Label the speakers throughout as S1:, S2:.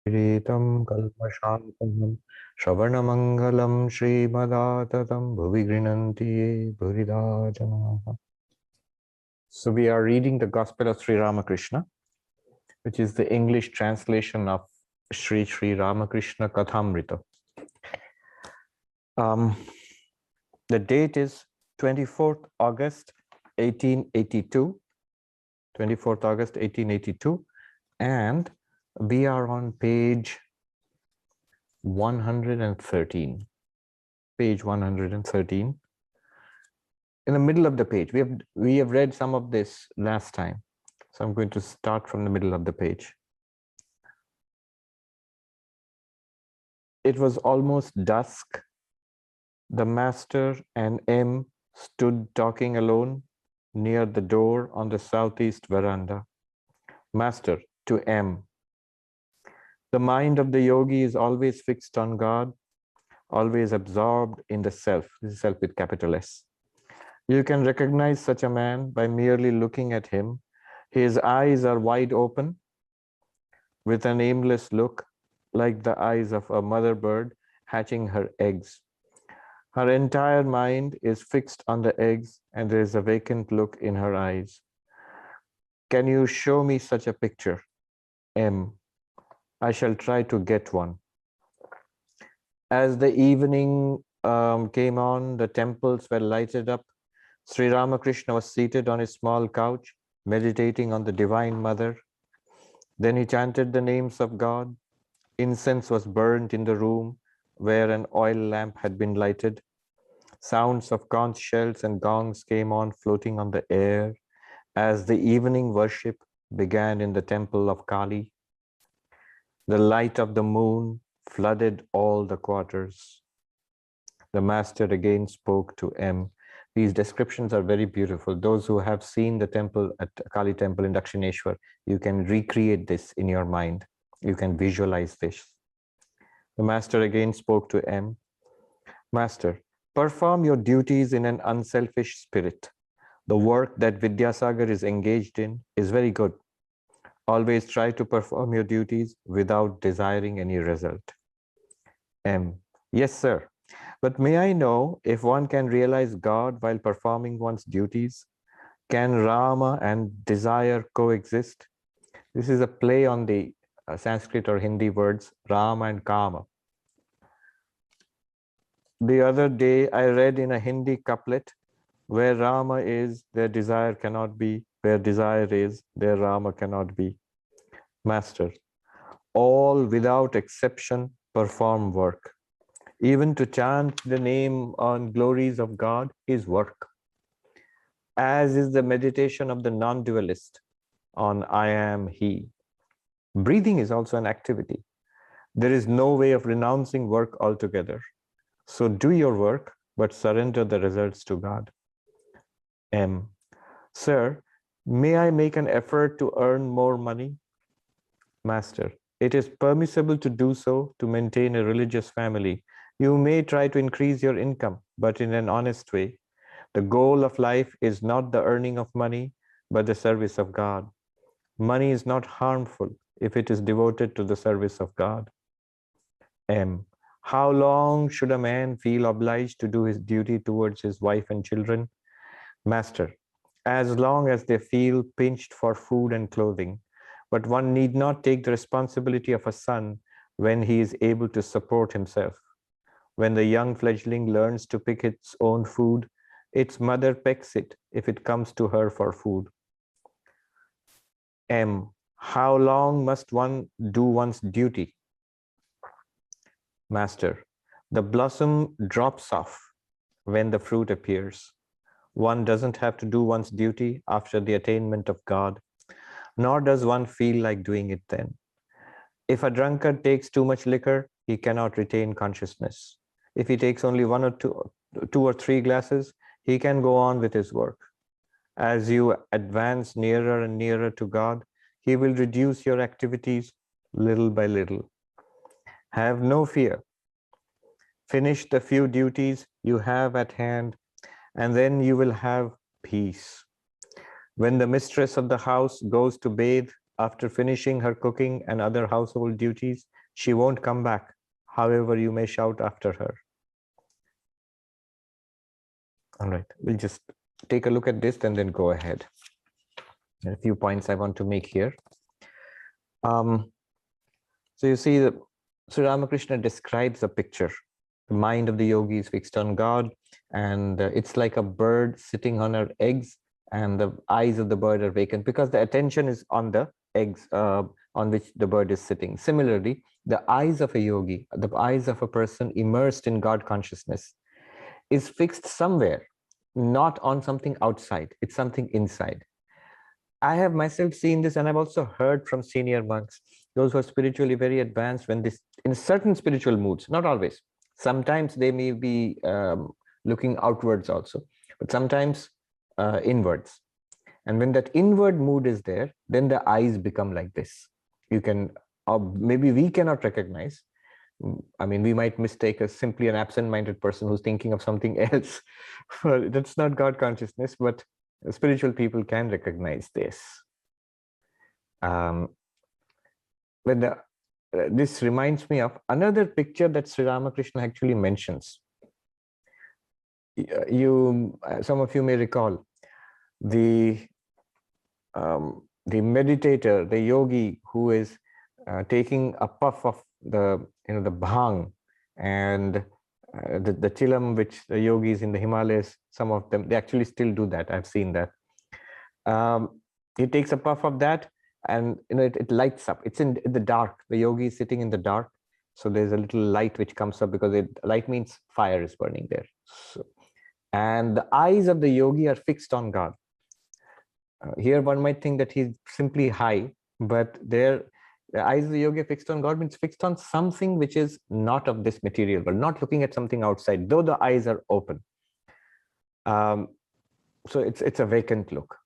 S1: Ritam kalpashantam Shravanamangalam Srimadatam Bhuvi Grinanti Bhurida Janaha. So we are reading the Gospel of Sri Ramakrishna, which is the English translation of Sri Sri Ramakrishna Kathamrita. The date is 24th August 1882, 24th August 1882, and we are on page 113. Page 113. In the middle of the page, we have read some of this last time, so I'm going to start from the middle of the page. It was almost dusk. The master and M stood talking alone near the door on the southeast veranda. Master to M. The mind of the yogi is always fixed on God, always absorbed in the self. This is self with capital S. You can recognize such a man by merely looking at him. His eyes are wide open with an aimless look, like the eyes of a mother bird hatching her eggs. Her entire mind is fixed on the eggs, and there is a vacant look in her eyes. Can you show me such a picture? M. I shall try to get one. As the evening came on, the temples were lighted up. Sri Ramakrishna was seated on his small couch, meditating on the Divine Mother. Then he chanted the names of God. Incense was burnt in the room where an oil lamp had been lighted. Sounds of conch shells and gongs came on, floating on the air, as the evening worship began in the temple of Kali. The light of the moon flooded all the quarters. The master again spoke to M. These descriptions are very beautiful. Those who have seen the temple at Kali temple in Dakshineshwar, you can recreate this in your mind. You can visualize this. The master again spoke to M. Master, perform your duties in an unselfish spirit. The work that Vidyasagar is engaged in is very good. Always try to perform your duties without desiring any result. M. Yes, sir. But may I know if one can realize God while performing one's duties? Can Rama and desire coexist? This is a play on the Sanskrit or Hindi words Rama and Kama. The other day I read in a Hindi couplet, where Rama is, there desire cannot be. Where desire is, there Rama cannot be. Master, all without exception perform work. Even to chant the name and glories of God is work, as is the meditation of the non-dualist on I am He. Breathing is also an activity. There is no way of renouncing work altogether. So do your work, but surrender the results to God. M. Sir, may I make an effort to earn more money? Master, it is permissible to do so to maintain a religious family. You may try to increase your income, but in an honest way. The goal of life is not the earning of money, but the service of God. Money is not harmful if it is devoted to the service of God. M. How long should a man feel obliged to do his duty towards his wife and children? Master, as long as they feel pinched for food and clothing, but one need not take the responsibility of a son when he is able to support himself. When the young fledgling learns to pick its own food, its mother pecks it if it comes to her for food. M. How long must one do one's duty? Master, the blossom drops off when the fruit appears. One doesn't have to do one's duty after the attainment of God, nor does one feel like doing it then. If a drunkard takes too much liquor, he cannot retain consciousness. If he takes only one or two or three glasses, he can go on with his work. As you advance nearer and nearer to God, He will reduce your activities little by little. Have no fear. Finish the few duties you have at hand, and then you will have peace. When the mistress of the house goes to bathe after finishing her cooking and other household duties, she won't come back, however you may shout after her. All right, we'll just take a look at this and then go ahead. There are a few points I want to make here. So you see that Sri Ramakrishna describes a picture. The mind of the yogi is fixed on God, and it's like a bird sitting on her eggs, and the eyes of the bird are vacant because the attention is on the eggs on which the bird is sitting. Similarly, the eyes of a yogi, the eyes of a person immersed in God consciousness, is fixed somewhere, not on something outside. It's something inside. I have myself seen this, and I've also heard from senior monks, those who are spiritually very advanced, when this, in certain spiritual moods, not always. Sometimes they may be looking outwards also, but sometimes inwards. And when that inward mood is there, then the eyes become like this. You can, maybe we cannot recognize. I mean, we might mistake as simply an absent-minded person who's thinking of something else. That's not God consciousness, but spiritual people can recognize this. This reminds me of another picture that Sri Ramakrishna actually mentions. Some of you may recall the meditator, the yogi, who is taking a puff of the bhang, and the chilam, which the yogis in the Himalayas, some of them, they actually still do that. I've seen that. He takes a puff of that, and it lights up. It's in the dark. The yogi is sitting in the dark, so there's a little light which comes up, because light means fire is burning there. So, and the eyes of the yogi are fixed on God. Here one might think that he's simply high, but the eyes of the yogi are fixed on God means fixed on something which is not of this material, but not looking at something outside, though the eyes are open. So it's a vacant look.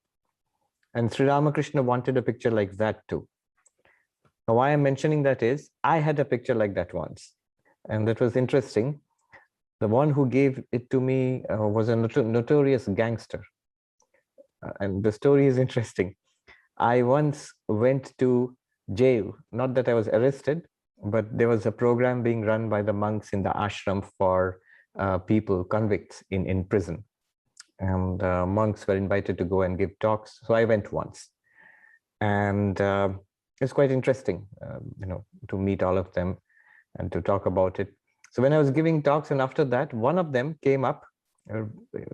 S1: And Sri Ramakrishna wanted a picture like that too. Now, why I'm mentioning that is, I had a picture like that once, and that was interesting. The one who gave it to me was a notorious gangster. And the story is interesting. I once went to jail, not that I was arrested, but there was a program being run by the monks in the ashram for people, convicts in prison. And monks were invited to go and give talks. So I went once. And it's quite interesting, to meet all of them and to talk about it. So when I was giving talks, and after that, one of them came up.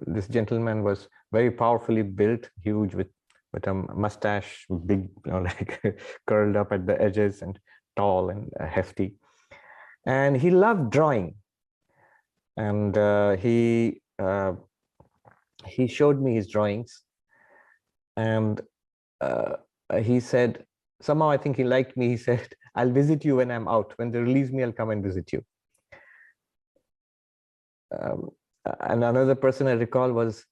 S1: This gentleman was very powerfully built, huge, with a mustache, big, like curled up at the edges, and tall and hefty. And he loved drawing. And he showed me his drawings. And he said, somehow I think he liked me. He said, I'll visit you when I'm out. When they release me, I'll come and visit you. And another person I recall was,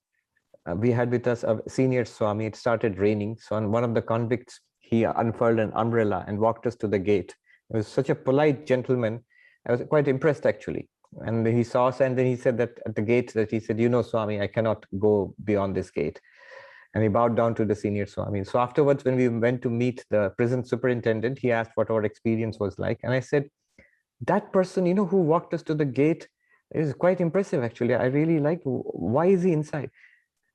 S1: we had with us a senior Swami. It started raining. So on one of the convicts, he unfurled an umbrella and walked us to the gate. He was such a polite gentleman. I was quite impressed, actually. And he saw us, and then he said that at the gate, that he said, Swami, I cannot go beyond this gate. And he bowed down to the senior Swami. So afterwards, when we went to meet the prison superintendent, he asked what our experience was like. And I said, that person, who walked us to the gate, is quite impressive, actually. I really like, why is he inside?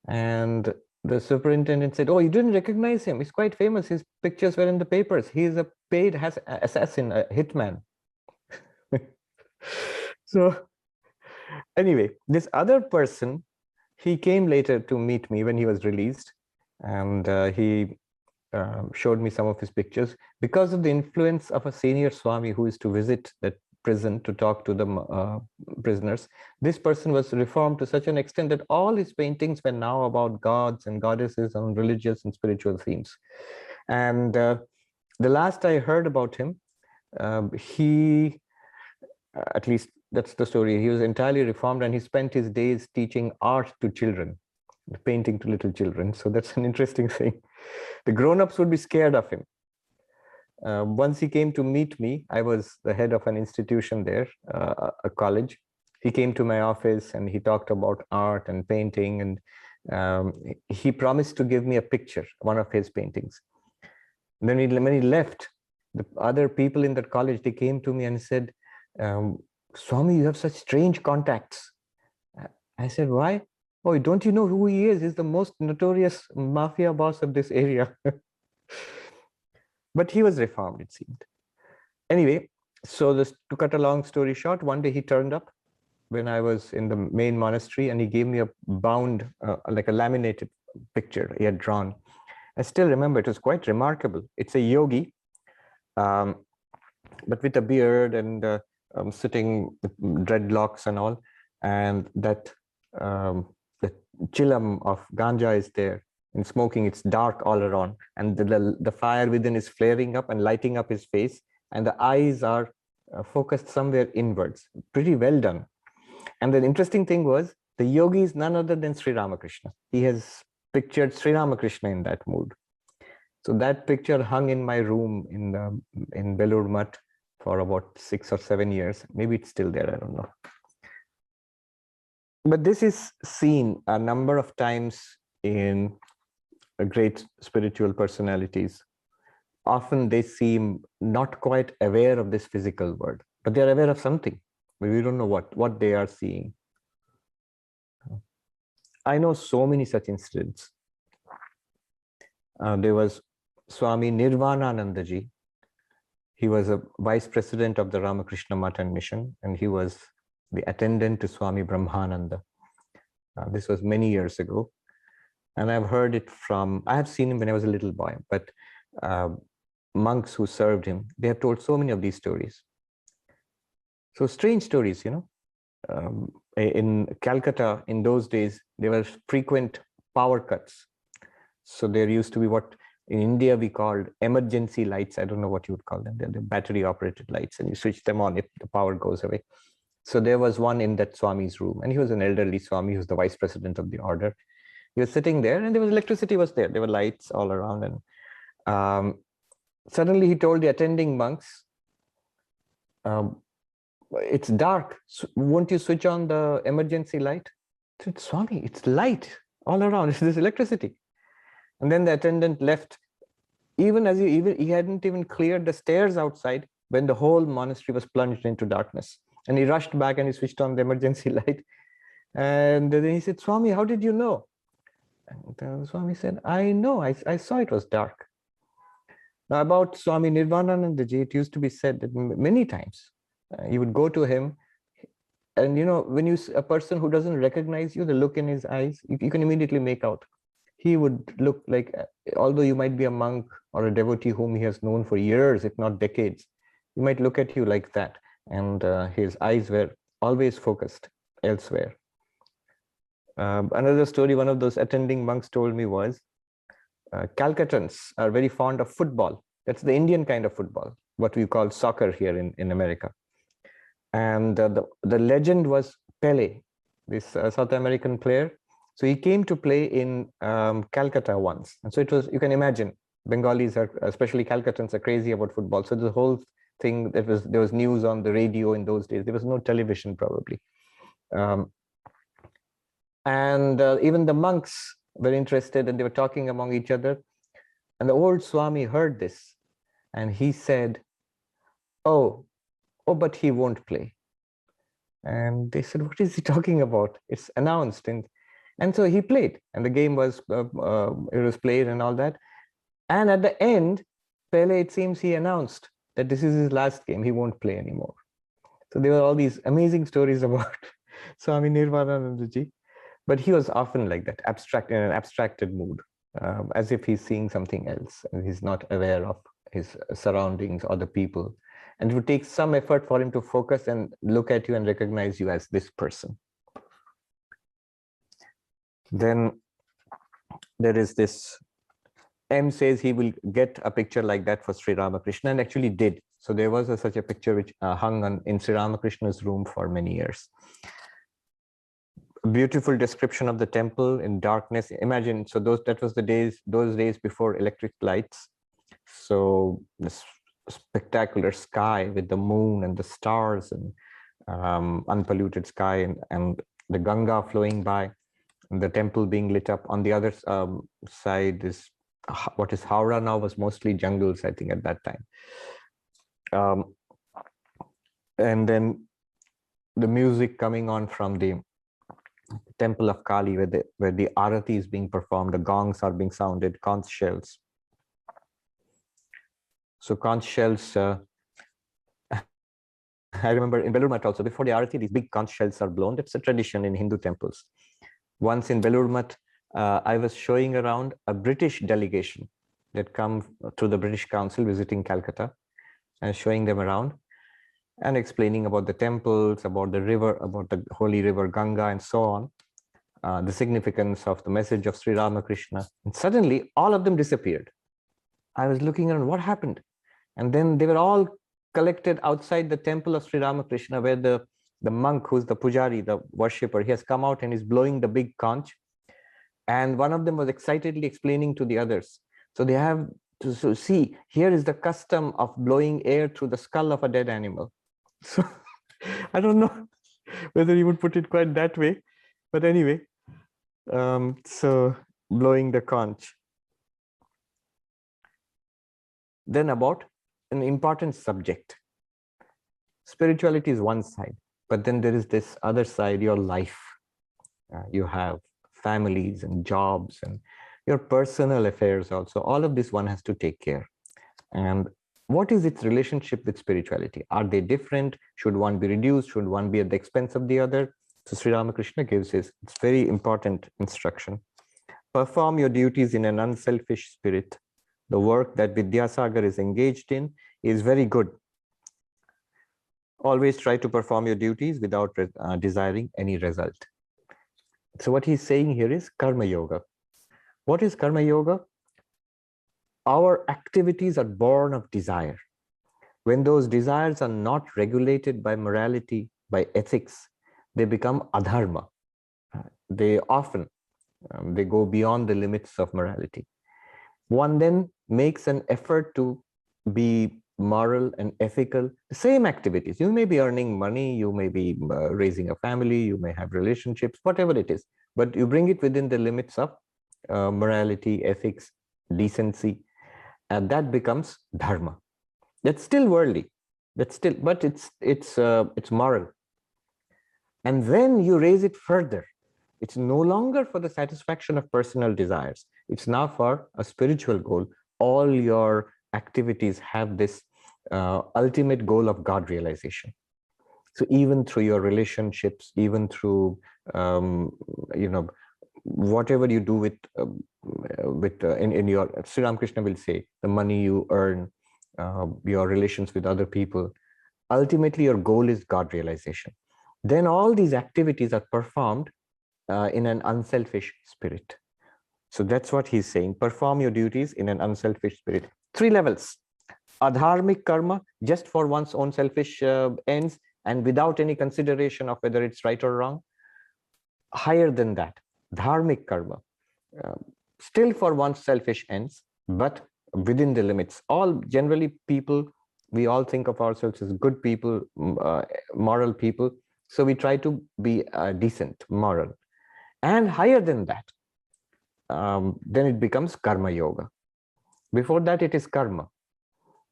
S1: And the superintendent said, oh, you didn't recognize him. He's quite famous. His pictures were in the papers. He is a paid assassin, a hitman. So anyway, this other person, he came later to meet me when he was released. And he showed me some of his pictures. Because of the influence of a senior Swami who is to visit that prison to talk to the prisoners, this person was reformed to such an extent that all his paintings were now about gods and goddesses and religious and spiritual themes. And the last I heard about him, he, at least that's the story, he was entirely reformed, and he spent his days teaching art to children, painting to little children. So that's an interesting thing. The grown-ups would be scared of him. Once he came to meet me, I was the head of an institution there, a college. He came to my office and he talked about art and painting, and he promised to give me a picture, one of his paintings. Then when he left, the other people in that college, they came to me and said, Swami, you have such strange contacts. I said, why? Oh, don't you know who he is? He's the most notorious mafia boss of this area. But he was reformed, it seemed. Anyway, so this, to cut a long story short, one day he turned up when I was in the main monastery, and he gave me a bound, like a laminated picture he had drawn. I still remember, it was quite remarkable. It's a yogi, but with a beard and sitting with dreadlocks and all, and that the chilam of ganja is there and smoking. It's dark all around, and the fire within is flaring up and lighting up his face, and the eyes are focused somewhere inwards. Pretty well done. And the interesting thing was, the yogi is none other than Sri Ramakrishna. He has pictured Sri Ramakrishna in that mood. So that picture hung in my room in Belur Mutt for about 6 or 7 years. Maybe it's still there, I don't know. But this is seen a number of times in great spiritual personalities. Often they seem not quite aware of this physical world, but they're aware of something. But we don't know what they are seeing. I know so many such incidents. There was Swami Nirvanananda ji. He was a vice president of the Ramakrishna Math and Mission, and he was the attendant to Swami Brahmananda. This was many years ago. And I've heard it from, I have seen him when I was a little boy, but monks who served him, they have told so many of these stories. So strange stories, you know. In Calcutta, in those days, there were frequent power cuts. So there used to be what in India we called emergency lights. I don't know what you would call them. They're the battery operated lights, and you switch them on if the power goes away. So there was one in that Swami's room, and he was an elderly Swami who's the vice president of the order. He was sitting there, and there was electricity was there. There were lights all around, and suddenly he told the attending monks, it's dark. So won't you switch on the emergency light? I said, Swami, it's light all around. There's electricity. And then the attendant left. Even as he hadn't even cleared the stairs outside when the whole monastery was plunged into darkness. And he rushed back and he switched on the emergency light. And then he said, Swami, how did you know? And Swami said, I know, I saw it was dark. Now about Swami Nirvanananda ji, it used to be said that many times you would go to him, and you know, when a person who doesn't recognize you, the look in his eyes, you can immediately make out. He would look like, although you might be a monk or a devotee whom he has known for years, if not decades, he might look at you like that, and his eyes were always focused elsewhere. Another story one of those attending monks told me was, Calcuttans are very fond of football. That's the Indian kind of football, what we call soccer here in America. And the legend was Pele, this South American player. So he came to play in Calcutta once. And so it was, you can imagine, Bengalis are, especially Calcuttans, are crazy about football. So the whole thing, there was news on the radio in those days. There was no television probably. Even the monks were interested, and they were talking among each other. And the old Swami heard this, and he said, oh, but he won't play. And they said, what is he talking about? It's announced. And so he played, and the game was, it was played and all that. And at the end, Pele, it seems he announced that this is his last game. He won't play anymore. So there were all these amazing stories about Swami Nirvanananda ji. But he was often like that, in an abstracted mood, as if he's seeing something else, and he's not aware of his surroundings or the people. And it would take some effort for him to focus and look at you and recognize you as this person. Then there is this, M says he will get a picture like that for Sri Ramakrishna, and actually did. So there was such a picture which hung in Sri Ramakrishna's room for many years. Beautiful description of the temple in darkness. Imagine, so those days before electric lights. So this spectacular sky with the moon and the stars and unpolluted sky, and the Ganga flowing by, and the temple being lit up. On the other side is what is Howrah now was mostly jungles, I think, at that time. And then the music coming on from the temple of Kali, where the arati is being performed, the gongs are being sounded, conch shells. So conch shells, I remember in Belur Math also, before the arati, these big conch shells are blown. That's a tradition in Hindu temples. Once in Belur Math, I was showing around a British delegation that come through the British Council visiting Calcutta, and showing them around and explaining about the temples, about the river, about the holy river Ganga, and so on, the significance of the message of Sri Ramakrishna. And suddenly, all of them disappeared. I was looking around, what happened? And then they were all collected outside the temple of Sri Ramakrishna, where the monk, who's the pujari, the worshipper, he has come out and is blowing the big conch. And one of them was excitedly explaining to the others. So they have to see, here is the custom of blowing air through the skull of a dead animal. So I don't know whether he would put it quite that way, but anyway, so blowing the conch. Then about an important subject. Spirituality is one side, but then there is this other side, your life. You have families and jobs and your personal affairs also. All of this one has to take care. And what is its relationship with spirituality? Are they different? Should one be reduced? Should one be at the expense of the other? So Sri Ramakrishna gives it's very important instruction. Perform your duties in an unselfish spirit. The work that Vidyasagar is engaged in is very good. Always try to perform your duties without desiring any result. So what he's saying here is Karma Yoga. What is Karma Yoga? Our activities are born of desire. When those desires are not regulated by morality, by ethics, they become adharma. They often, they go beyond the limits of morality. One then makes an effort to be moral and ethical, the same activities. You may be earning money, you may be raising a family, you may have relationships, whatever it is, but you bring it within the limits of morality, ethics, decency, and that becomes dharma. That's still worldly, that's still, but it's moral. And then you raise it further. It's no longer for the satisfaction of personal desires. It's now for a spiritual goal. All your activities have this ultimate goal of God realization. So even through your relationships, even through whatever you do in your, Sri Ramakrishna will say, the money you earn, your relations with other people, ultimately your goal is God realization. Then all these activities are performed in an unselfish spirit. So that's what he's saying. Perform your duties in an unselfish spirit. 3 levels. Adharmic karma, just for one's own selfish ends and without any consideration of whether it's right or wrong. Higher than that, dharmic karma, still for one's selfish ends, but within the limits. All generally people, we all think of ourselves as good people, moral people. So we try to be decent, moral. And higher than that, then it becomes karma yoga. Before that, it is karma.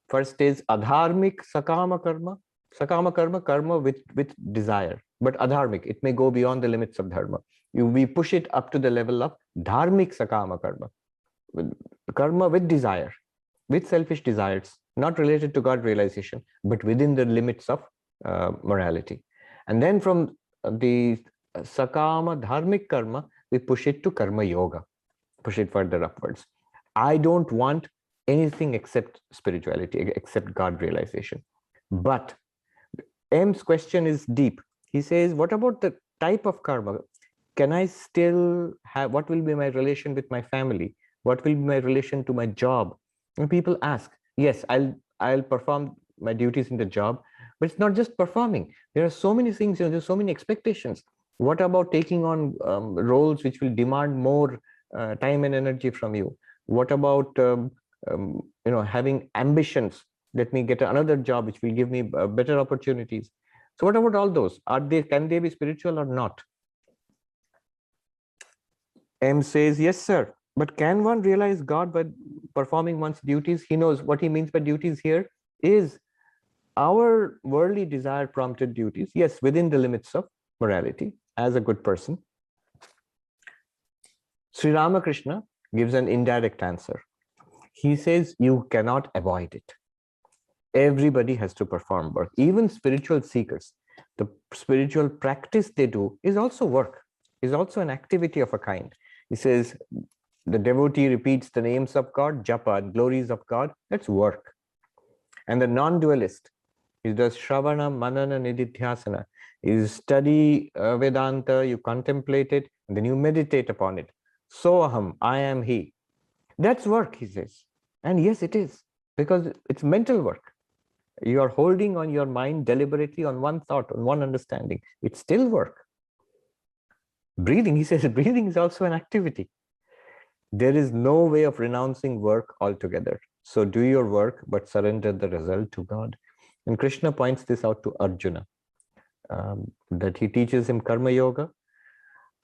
S1: First is adharmic sakama karma. Sakama karma, karma with desire, but adharmic, it may go beyond the limits of dharma. We push it up to the level of dharmic sakama karma, karma with desire, with selfish desires, not related to God realization, but within the limits of morality. And then from the sakama dharmic karma, we push it to karma yoga, push it further upwards. I don't want anything except spirituality, except God realization. But M's question is deep. He says, what about the type of karma? Can I still have, what will be my relation with my family? What will be my relation to my job? And people ask, yes, I'll perform my duties in the job, but it's not just performing. There are so many things, there's so many expectations. What about taking on roles which will demand more time and energy from you? What about having ambitions? Let me get another job which will give me better opportunities. So what about all those? Can they be spiritual or not? M says, yes, sir. But can one realize God by performing one's duties? He knows what he means by duties here is our worldly desire prompted duties, yes, within the limits of morality, as a good person. Sri Ramakrishna gives an indirect answer. He says you cannot avoid it. Everybody has to perform work, even spiritual seekers. The spiritual practice they do is also work, is also an activity of a kind. He says the devotee repeats the names of God, japa, glories of God, that's work. And the non-dualist, he does shravana, manana, nididhyasana. You study Vedanta, you contemplate it, and then you meditate upon it. Soham, I am he. That's work, he says. And yes, it is, because it's mental work. You are holding on your mind deliberately on one thought, on one understanding. It's still work. Breathing, he says, breathing is also an activity. There is no way of renouncing work altogether. So do your work, but surrender the result to God. And Krishna points this out to Arjuna, that he teaches him karma yoga.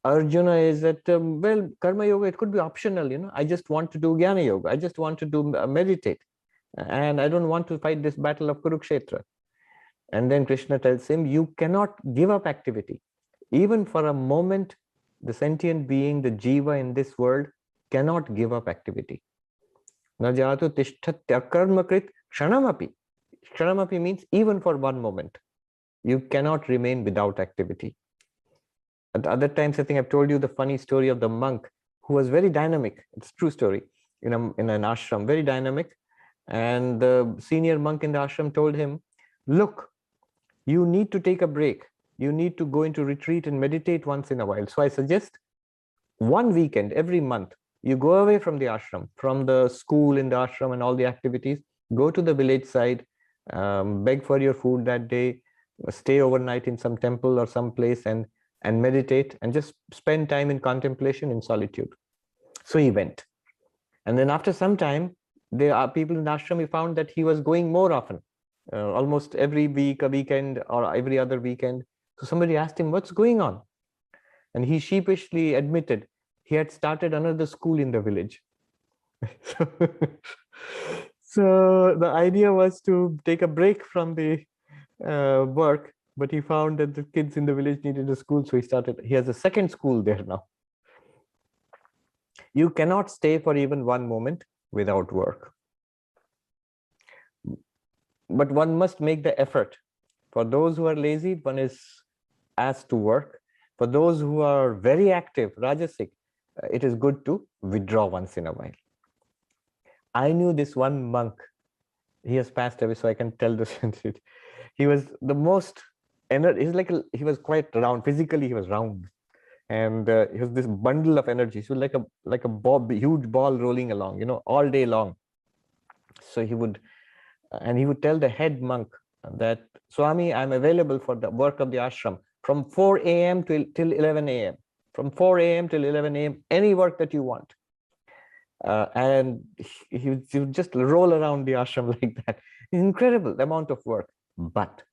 S1: Arjuna is that, well, karma yoga, it could be optional, you know. I just want to do jnana yoga. I just want to do meditate. And I don't want to fight this battle of Kurukshetra. And then Krishna tells him, you cannot give up activity. Even for a moment, the sentient being, the jiva in this world, cannot give up activity. Najatu tishthatya karmakrit kshanamapi. Kshanamapi means even for one moment. You cannot remain without activity. At other times, I think I've told you the funny story of the monk who was very dynamic. It's a true story. In an ashram, very dynamic. And the senior monk in the ashram told him, look, you need to take a break. You need to go into retreat and meditate once in a while. So I suggest one weekend every month, you go away from the ashram, from the school in the ashram and all the activities, go to the village side, beg for your food that day, stay overnight in some temple or some place and meditate and just spend time in contemplation in solitude. So he went. And then after some time, there are people in the ashram, he found that he was going more often, almost every week, a weekend, or every other weekend. So somebody asked him, what's going on? And he sheepishly admitted he had started another school in the village. So the idea was to take a break from the work, but he found that the kids in the village needed a school, so he has a second school there now. You cannot stay for even one moment without work. But one must make the effort. For those who are lazy, one is asked to work. For those who are very active, rajasic, it is good to withdraw once in a while. I knew this one monk. He has passed away, so I can tell this. He was the most, he was quite round. Physically, he was round. And he was this bundle of energy. So like a huge ball rolling along, you know, all day long. So he would tell the head monk that, Swami, I'm available for the work of the ashram from 4 a.m. till 11 a.m. From 4 a.m. till 11 a.m., any work that you want. And he would just roll around the ashram like that. Incredible amount of work. But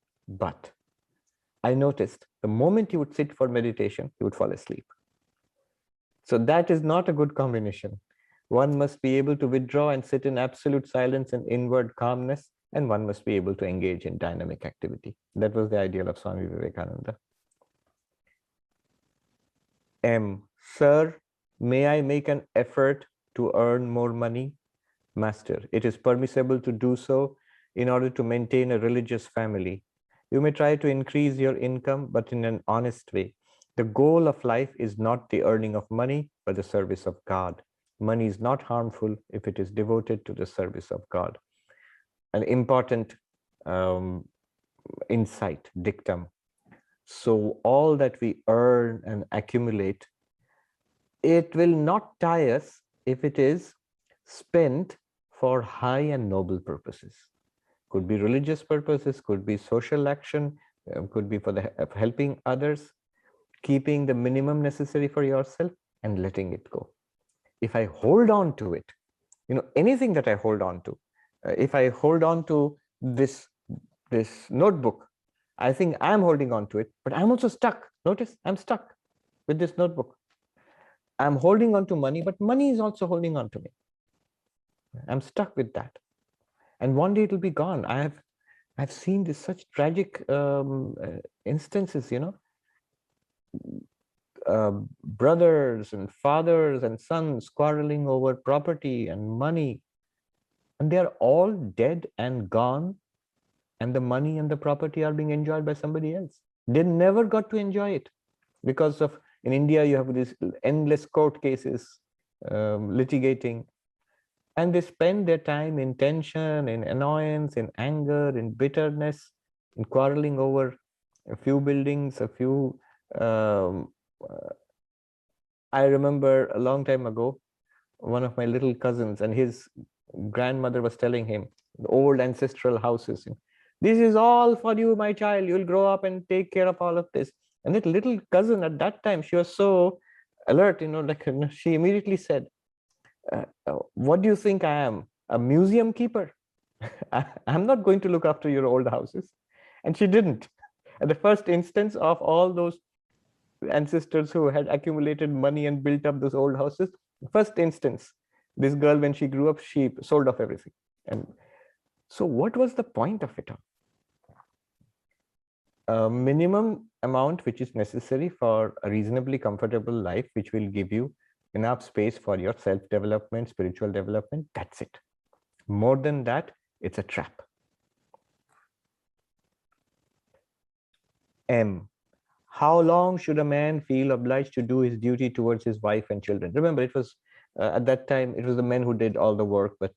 S1: I noticed the moment he would sit for meditation, he would fall asleep. So that is not a good combination. One must be able to withdraw and sit in absolute silence and inward calmness, and one must be able to engage in dynamic activity. That was the ideal of Swami Vivekananda. M. Sir, may I make an effort to earn more money? Master, it is permissible to do so in order to maintain a religious family. You may try to increase your income, but in an honest way. The goal of life is not the earning of money, but the service of God. Money is not harmful if it is devoted to the service of God. An important insight, dictum. So all that we earn and accumulate, it will not tie us if it is spent for high and noble purposes. Could be religious purposes, could be social action, could be for the helping others, keeping the minimum necessary for yourself and letting it go. If I hold on to it, you know, anything that I hold on to, if I hold on to this notebook, I think I'm holding on to it, but I'm also stuck. Notice I'm stuck with this notebook. I'm holding on to money, but money is also holding on to me. I'm stuck with that. And one day it'll be gone. I've seen this such tragic instances, brothers and fathers and sons quarreling over property and money, and they are all dead and gone, and the money and the property are being enjoyed by somebody else. They never got to enjoy it because of, in India, you have these endless court cases litigating, and they spend their time in tension, in annoyance, in anger, in bitterness, in quarreling over a few buildings, a few. I remember a long time ago, one of my little cousins and his grandmother was telling him, the old ancestral houses, this is all for you, my child. You'll grow up and take care of all of this. And that little cousin at that time, she was so alert, she immediately said, what do you think I am? A museum keeper? I'm not going to look after your old houses. And she didn't. At the first instance of all those ancestors who had accumulated money and built up those old houses, first instance, this girl, when she grew up, she sold off everything. And so what was the point of it all? A minimum amount which is necessary for a reasonably comfortable life, which will give you enough space for your self-development, spiritual development, that's it. More than that, it's a trap. M. How long should a man feel obliged to do his duty towards his wife and children? Remember, it was at that time, it was the men who did all the work, but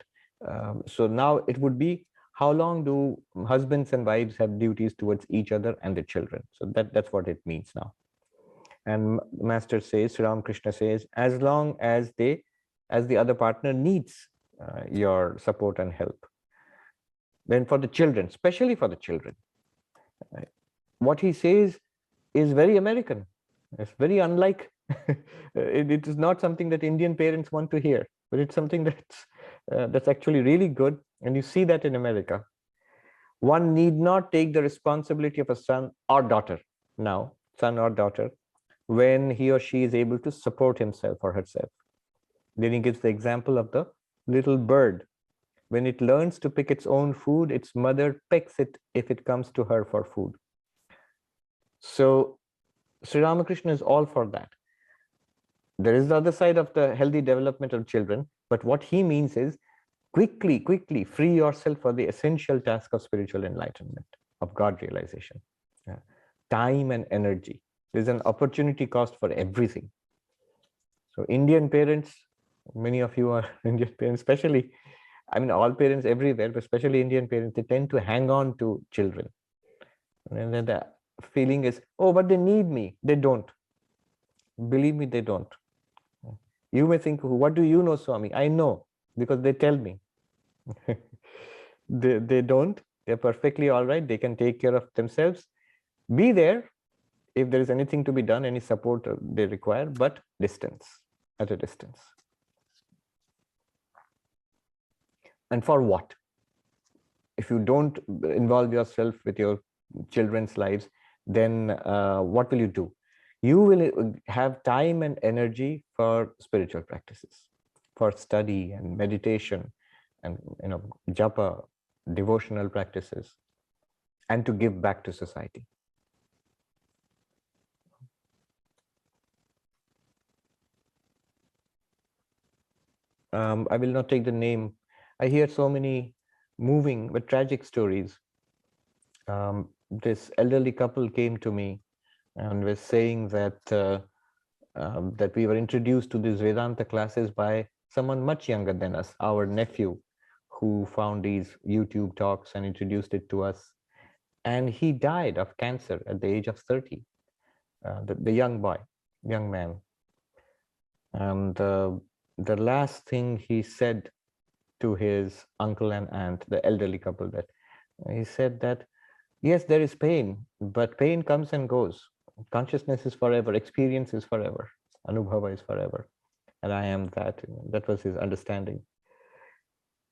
S1: so now it would be, how long do husbands and wives have duties towards each other and the children? So that's what it means now. And Master says, Sri Ramakrishna says, as long as the other partner needs your support and help. Then for the children, especially for the children, what he says is very American. It's very unlike, it is not something that Indian parents want to hear, but it's something that's actually really good. And you see that in America. One need not take the responsibility of a son or daughter now, son or daughter, when he or she is able to support himself or herself. Then he gives the example of the little bird. When it learns to pick its own food, its mother pecks it if it comes to her for food. So Sri Ramakrishna is all for that. There is the other side of the healthy development of children, but what he means is quickly free yourself for the essential task of spiritual enlightenment, of God realization. Time and energy. There's an opportunity cost for everything. So Indian parents, many of you are Indian parents, especially, I mean, all parents everywhere, but especially Indian parents, they tend to hang on to children. And then the feeling is, oh, but they need me. They don't. Believe me, they don't. You may think, what do you know, Swami? I know, because they tell me. They don't. They're perfectly all right. They can take care of themselves. Be there if there is anything to be done, any support they require, but distance, at a distance. And for what? If you don't involve yourself with your children's lives, then what will you do? You will have time and energy for spiritual practices, for study and meditation and japa, devotional practices, and to give back to society. I will not take the name. I hear so many moving but tragic stories. This elderly couple came to me and was saying that that we were introduced to these Vedanta classes by someone much younger than us, our nephew, who found these YouTube talks and introduced it to us. And he died of cancer at the age of 30, the young man. And the last thing he said to his uncle and aunt, the elderly couple, that he said that, yes, there is pain, but pain comes and goes. Consciousness is forever, experience is forever, anubhava is forever. And I am that. That was his understanding.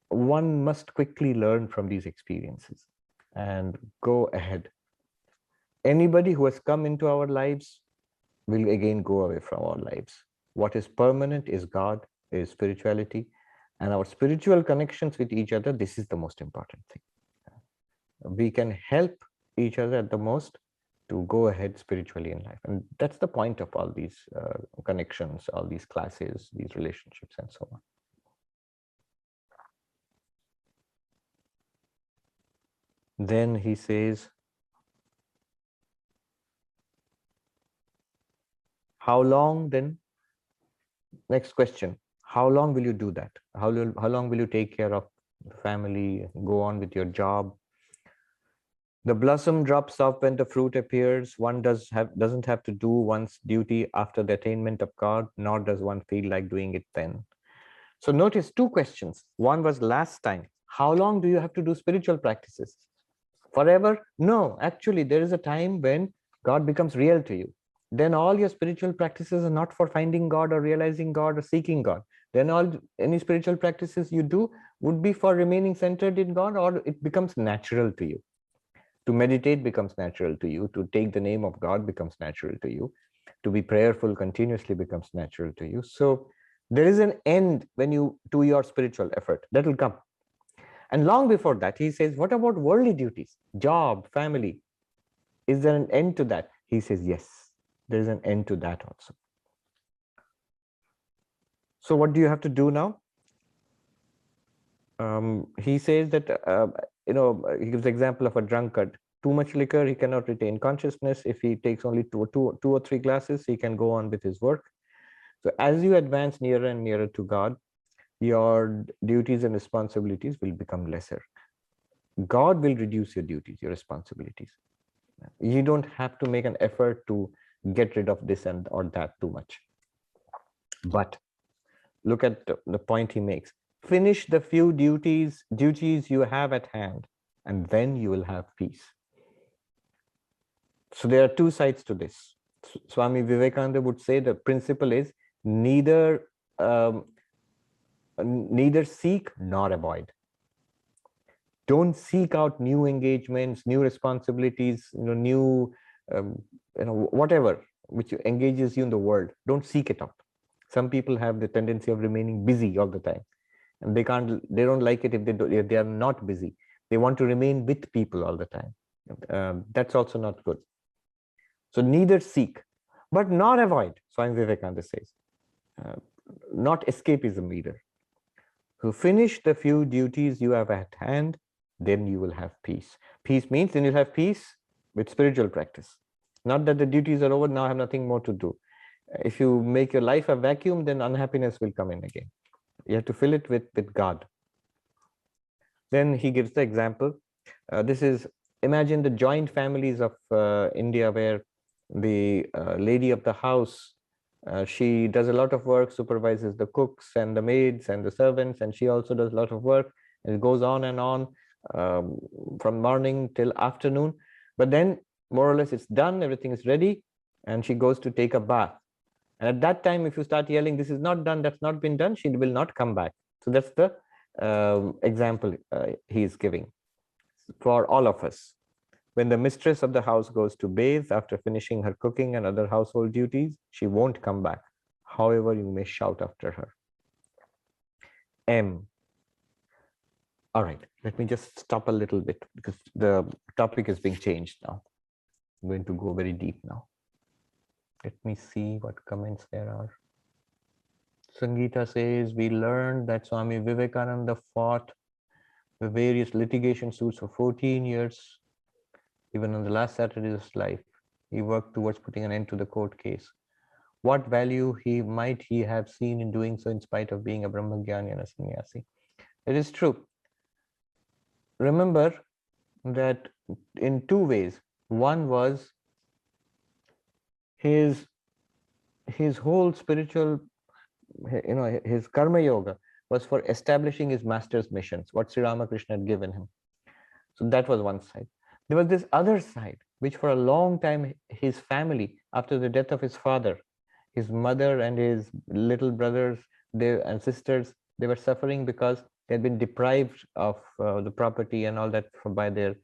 S1: One must quickly learn from these experiences and go ahead. Anybody who has come into our lives will again go away from our lives. What is permanent is God, is spirituality, and our spiritual connections with each other. This is the most important thing. We can help each other at the most to go ahead spiritually in life. And that's the point of all these connections, all these classes, these relationships, and so on. Then he says, how long then? Next question. How long will you do that? How long will you take care of the family, go on with your job? The blossom drops off when the fruit appears. One doesn't have to do one's duty after the attainment of God, nor does one feel like doing it then. So notice two questions. One was last time. How long do you have to do spiritual practices? Forever? No, actually, there is a time when God becomes real to you. Then all your spiritual practices are not for finding God or realizing God or seeking God. Then any spiritual practices you do would be for remaining centered in God, or it becomes natural to you. To meditate becomes natural to you. To take the name of God becomes natural to you. To be prayerful continuously becomes natural to you. So there is an end when you do your spiritual effort. That will come. And long before that, he says, what about worldly duties? Job, family. Is there an end to that? He says, yes, there is an end to that also. So what do you have to do now? He says that, he gives the example of a drunkard. Too much liquor, he cannot retain consciousness. If he takes only two or three glasses, he can go on with his work. So as you advance nearer and nearer to God, your duties and responsibilities will become lesser. God will reduce your duties, your responsibilities. You don't have to make an effort to get rid of this and or that too much. But look at the point he makes. Finish the few duties you have at hand, and then you will have peace. So there are two sides to this. Swami Vivekananda would say the principle is neither seek nor avoid. Don't seek out new engagements, new responsibilities, new whatever which engages you in the world. Don't seek it out. Some people have the tendency of remaining busy all the time, and they don't like it if they are not busy. They want to remain with people all the time. That's also not good. So neither seek, but not avoid. Swami Vivekananda says, not escapism either. So finish the few duties you have at hand, then you will have peace. Peace means then you'll have peace with spiritual practice. Not that the duties are over, now I have nothing more to do. If you make your life a vacuum, then unhappiness will come in again. You have to fill it with God. Then he gives the example. Imagine the joint families of India, where the lady of the house, she does a lot of work, supervises the cooks and the maids and the servants, and she also does a lot of work, and it goes on and on from morning till afternoon. But then more or less it's done, everything is ready, and she goes to take a bath. And at that time, if you start yelling, this is not done, that's not been done, she will not come back. So that's the example he is giving for all of us. When the mistress of the house goes to bathe after finishing her cooking and other household duties, she won't come back, however you may shout after her. M. All right, let me just stop a little bit because the topic is being changed now. I'm going to go very deep now. Let me see what comments there are. Sangeeta says, we learned that Swami Vivekananda fought the various litigation suits for 14 years. Even on the last Saturday of his life, he worked towards putting an end to the court case. What value might he have seen in doing so in spite of being a Brahmagyani and a sannyasi? It is true. Remember that in two ways. One was his whole spiritual, his karma yoga was for establishing his master's missions, what Sri Ramakrishna had given him. So that was one side. There was this other side, which for a long time, his family, after the death of his father, his mother and his little brothers and sisters, they were suffering because they had been deprived of the property and all that by their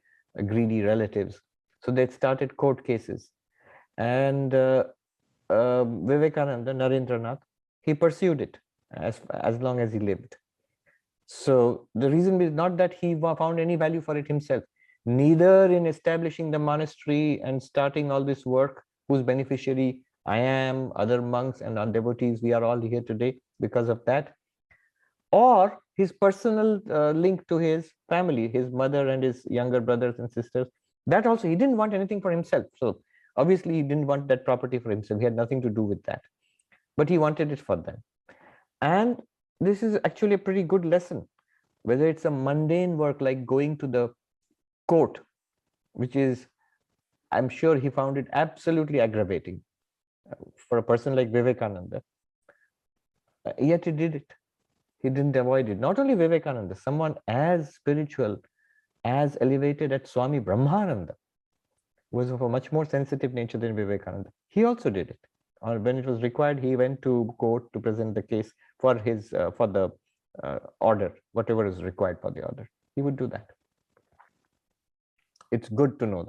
S1: greedy relatives. So they started court cases. And Vivekananda, Narendranath, he pursued it as long as he lived. So the reason is not that he found any value for it himself, neither in establishing the monastery and starting all this work, whose beneficiary I am, other monks and our devotees, we are all here today because of that, or his personal link to his family, his mother and his younger brothers and sisters. That also, he didn't want anything for himself. So obviously he didn't want that property for himself. He had nothing to do with that, but he wanted it for them. And this is actually a pretty good lesson, whether it's a mundane work like going to the court, which is, I'm sure he found it absolutely aggravating for a person like Vivekananda. Yet he did it. He didn't avoid it. Not only Vivekananda, someone as spiritual, as elevated as Swami Brahmananda, was of a much more sensitive nature than Vivekananda. He also did it. Or when it was required, he went to court to present the case for his for the order, whatever is required for the order. He would do that. It's good to know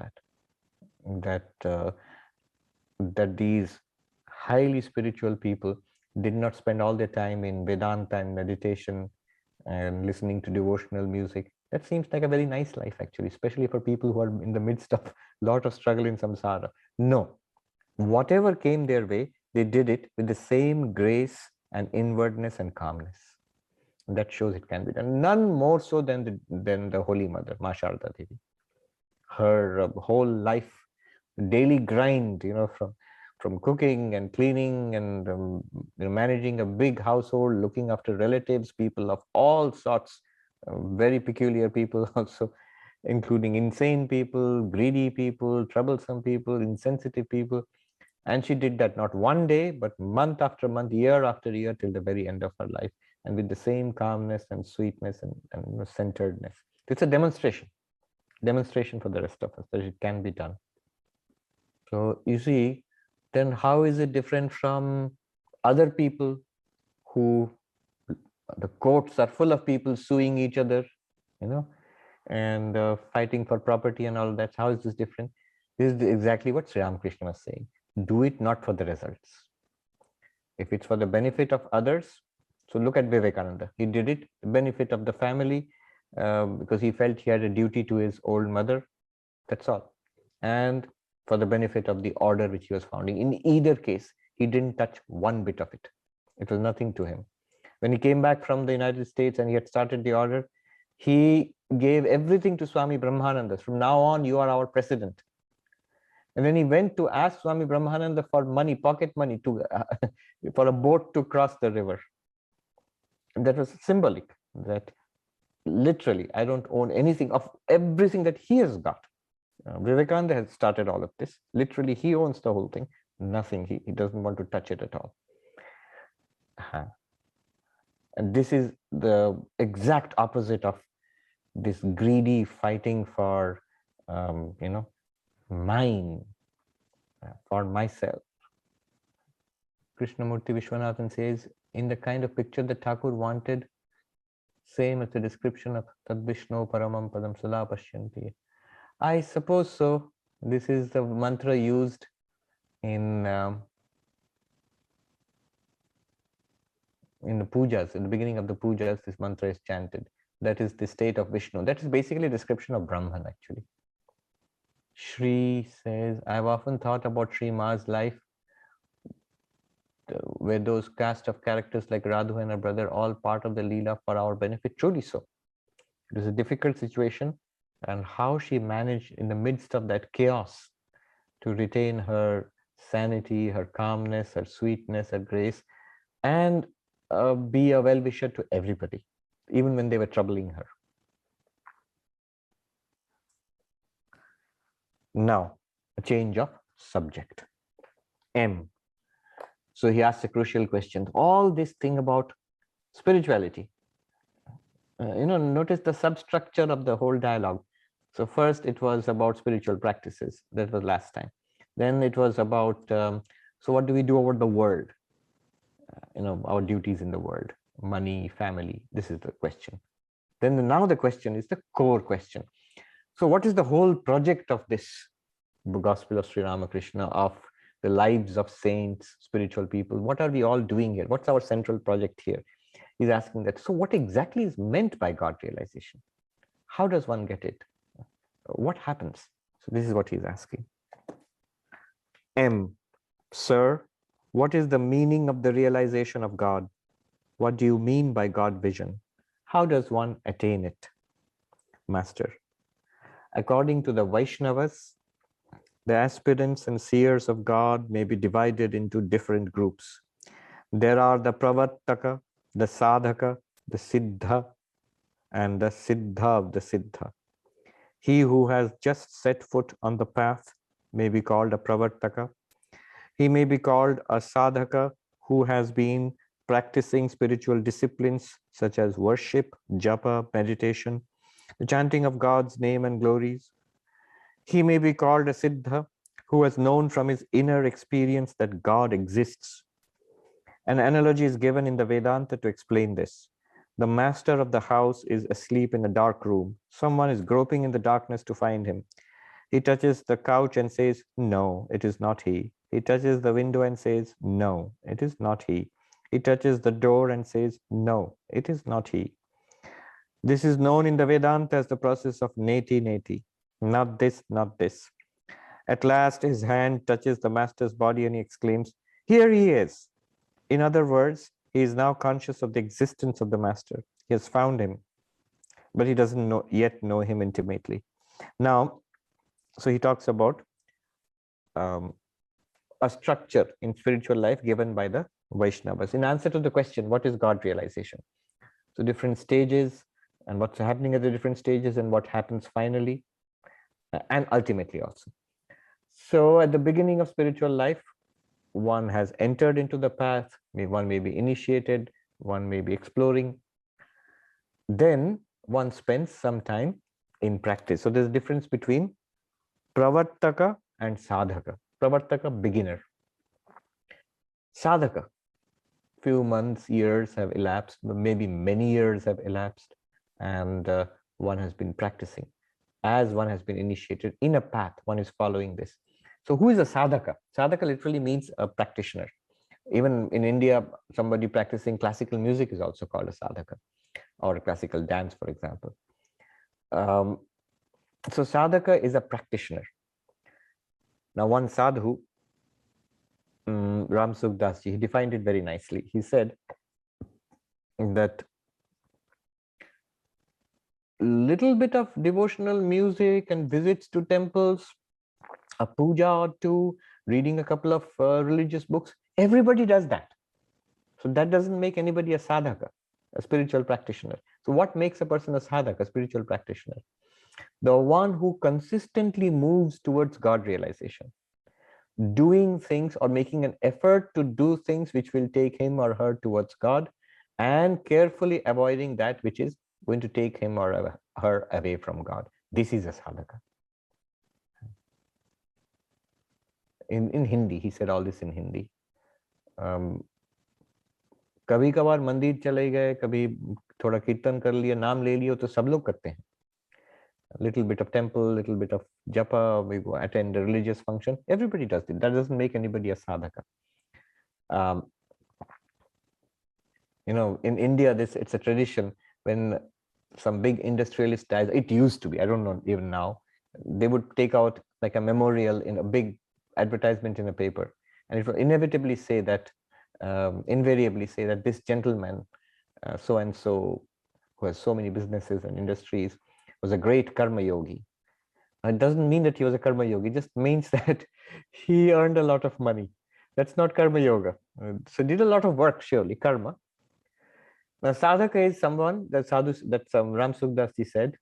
S1: that these highly spiritual people did not spend all their time in Vedanta and meditation and listening to devotional music. That seems like a very nice life, actually, especially for people who are in the midst of a lot of struggle in samsara. No, whatever came their way, they did it with the same grace and inwardness and calmness. And that shows it can be done. None more so than the Holy Mother, Ma Sharda Devi. Her whole life, daily grind, from cooking and cleaning and managing a big household, looking after relatives, people of all sorts, very peculiar people also, including insane people, greedy people, troublesome people, insensitive people. And she did that not one day, but month after month, year after year, till the very end of her life, and with the same calmness and sweetness and centeredness. It's a demonstration for the rest of us that it can be done. So you see, then how is it different from other people who, the courts are full of people suing each other, and fighting for property and all that. How is this different? This is exactly what Sri Ramakrishna was saying. Do it not for the results. If it's for the benefit of others, so look at Vivekananda. He did it, the benefit of the family, because he felt he had a duty to his old mother. That's all. And for the benefit of the order which he was founding. In either case, he didn't touch one bit of it. It was nothing to him. When he came back from the United States and he had started the order, he gave everything to Swami Brahmananda. From now on, you are our president. And when he went to ask Swami Brahmananda for money, pocket money, for a boat to cross the river, and that was symbolic, that literally, I don't own anything of everything that he has got. Vivekananda has started all of this. Literally, he owns the whole thing. Nothing. He doesn't want to touch it at all. And this is the exact opposite of this greedy fighting for, mine, for myself. Krishnamurti Vishwanathan says, in the kind of picture that Thakur wanted, same as the description of Tad Vishnu Paramam Padam Sula Pashyanti. I suppose so. This is the mantra used in the pujas. In the beginning of the pujas, this mantra is chanted. That is the state of Vishnu. That is basically a description of Brahman, actually. Shri says, I've often thought about Shri Ma's life, where those cast of characters like Radhu and her brother, all part of the Leela for our benefit. Truly so. It was a difficult situation, and how she managed in the midst of that chaos to retain her sanity, her calmness, her sweetness, her grace, and be a well-wisher to everybody, even when they were troubling her. Now, a change of subject. M. So he asks a crucial question. All this thing about spirituality. Notice the substructure of the whole dialogue. So first it was about spiritual practices. That was last time. Then it was about, so what do we do over the world? Our duties in the world, money, family. This is the question. Then now the question is the core question. So what is the whole project of this Gospel of Sri Ramakrishna, of the lives of saints, spiritual people. What are we all doing here? What's our central project here? He's asking that. So what exactly is meant by God realization? How does one get it? What happens? So this is what he's asking. M. Sir, what is the meaning of the realization of God? What do you mean by God vision? How does one attain it? Master. According to the Vaishnavas, the aspirants and seers of God may be divided into different groups. There are the Pravartaka, the Sadhaka, the Siddha, and the Siddha of the Siddha. He who has just set foot on the path may be called a Pravartaka. He may be called a Sadhaka who has been practicing spiritual disciplines such as worship, japa, meditation, the chanting of God's name and glories. He may be called a Siddha who has known from his inner experience that God exists. An analogy is given in the Vedanta to explain this. The master of the house is asleep in a dark room. Someone is groping in the darkness to find him. He touches the couch and says, no, it is not he. He touches the window and says, no, it is not he. He touches the door and says, no, it is not he. This is known in the Vedanta as the process of neti neti. Not this, not this. At last, his hand touches the master's body and he exclaims, here he is. In other words, he is now conscious of the existence of the master. He has found him, but he doesn't yet know him intimately. Now, so he talks about a structure in spiritual life given by the Vaishnavas. In answer to the question, what is God realization? So different stages and what's happening at the different stages and what happens finally and ultimately also. So at the beginning of spiritual life, one has entered into the path, one may be initiated, one may be exploring. Then one spends some time in practice. So there's a difference between Pravartaka and Sadhaka. Pravartaka, beginner. Sadhaka, few months, years have elapsed, maybe many years have elapsed, and one has been practicing. As one has been initiated in a path, one is following this. So who is a sadhaka? Sadhaka literally means a practitioner. Even in India, somebody practicing classical music is also called a sadhaka, or a classical dance, for example. So sadhaka is a practitioner. Now one sadhu, Ram Sukdas ji, he defined it very nicely. He said that little bit of devotional music and visits to temples, a puja or two, reading a couple of religious books, everybody does that. So that doesn't make anybody a sadhaka, a spiritual practitioner. So what makes a person a sadhaka, a spiritual practitioner? The one who consistently moves towards God realization, doing things or making an effort to do things which will take him or her towards God, and carefully avoiding that which is going to take him or her away from God. This is a sadhaka. In Hindi, he said all this in Hindi. कभी कभार मंदिर चले गए, कभी थोड़ा कीर्तन कर लिया, नाम ले लिया, तो सब लोग करते हैं. Little bit of temple, little bit of japa, we go attend a religious function. Everybody does it. That doesn't make anybody a sadhaka. You know, in India, it's a tradition. When some big industrialist dies, it used to be, I don't know even now, they would take out like a memorial in a big advertisement in a paper, and it will inevitably say that, invariably say that this gentleman, so and so, who has so many businesses and industries, was a great karma yogi. It doesn't mean that he was a karma yogi, it just means that he earned a lot of money. That's not karma yoga. So did a lot of work, surely, karma. Now sadhaka is someone that Ram Sukdas ji said,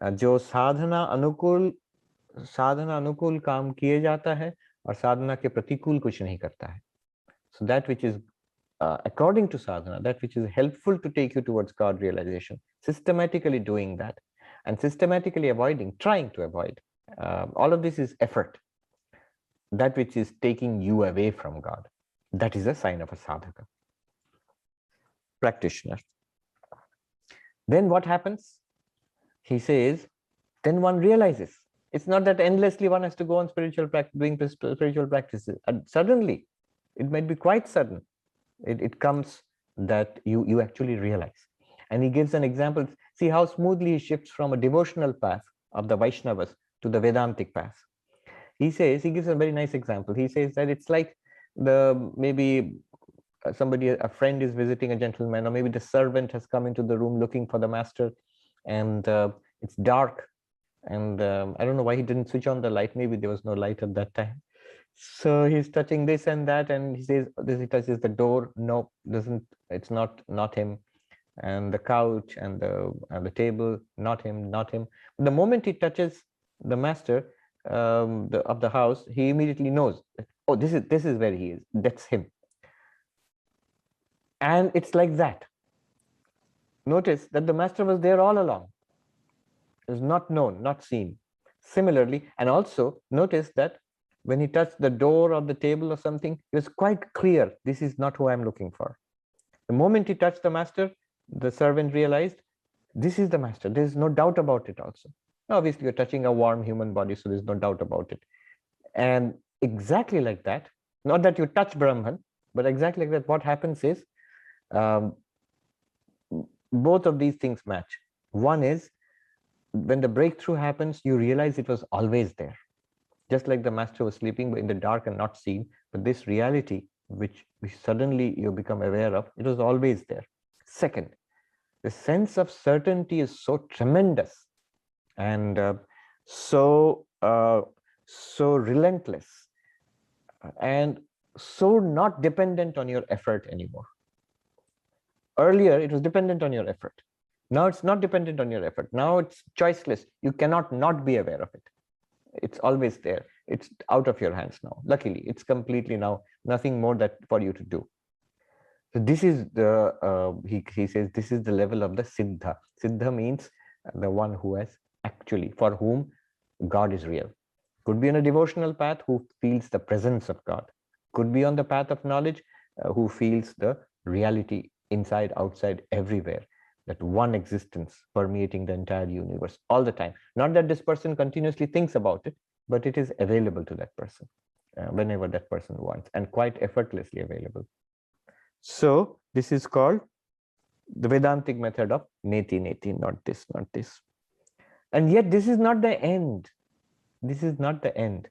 S1: जो साधना अनुकूल काम किए जाता है और साधना के प्रतिकूल कुछ नहीं करता है. So that which is according to sadhana, that which is helpful to take you towards God realization, systematically doing that and systematically trying to avoid, all of this is effort. That which is taking you away from God, that is a sign of a sadhaka, practitioner. Then what happens? He says, then one realizes
S2: It's not that endlessly one has to go on doing spiritual practices. And suddenly, it might be quite sudden. It comes that you actually realize. And he gives an example. See how smoothly he shifts from a devotional path of the Vaishnavas to the Vedantic path. He gives a very nice example. He says that it's like maybe somebody, a friend is visiting a gentleman, or maybe the servant has come into the room looking for the master, and it's dark, and I don't know why he didn't switch on the light. Maybe there was no light at that time. So he's touching this and that, and he says, he touches the door. No, doesn't. It's not him. And the couch and the table, not him. The moment he touches the master of the house, he immediately knows that, oh, this is where he is. That's him. And it's like that. Notice that the master was there all along. It was not known, not seen. Similarly, and also notice that when he touched the door or the table or something, it was quite clear, this is not who I'm looking for. The moment he touched the master, the servant realized, this is the master. There's no doubt about it also. Obviously, you're touching a warm human body, so there's no doubt about it. And exactly like that, not that you touch Brahman, but exactly like that, what happens is, both of these things match. One is, when the breakthrough happens, you realize it was always there. Just like the master was sleeping in the dark and not seen, but this reality, which suddenly you become aware of, it was always there. Second, the sense of certainty is so tremendous and so relentless and so not dependent on your effort anymore. Earlier, it was dependent on your effort. Now it's not dependent on your effort. Now it's choiceless. You cannot not be aware of it. It's always there. It's out of your hands now. Luckily, it's completely now nothing more that for you to do. So this is the, he says, this is the level of the Siddha. Siddha means the one who has actually, for whom God is real. Could be on a devotional path who feels the presence of God. Could be on the path of knowledge who feels the reality inside, outside, everywhere. That one existence permeating the entire universe all the time. Not that this person continuously thinks about it, but it is available to that person whenever that person wants, and quite effortlessly available. So this is called the Vedantic method of neti neti, not this, not this. And yet this is not the end. This is not the end.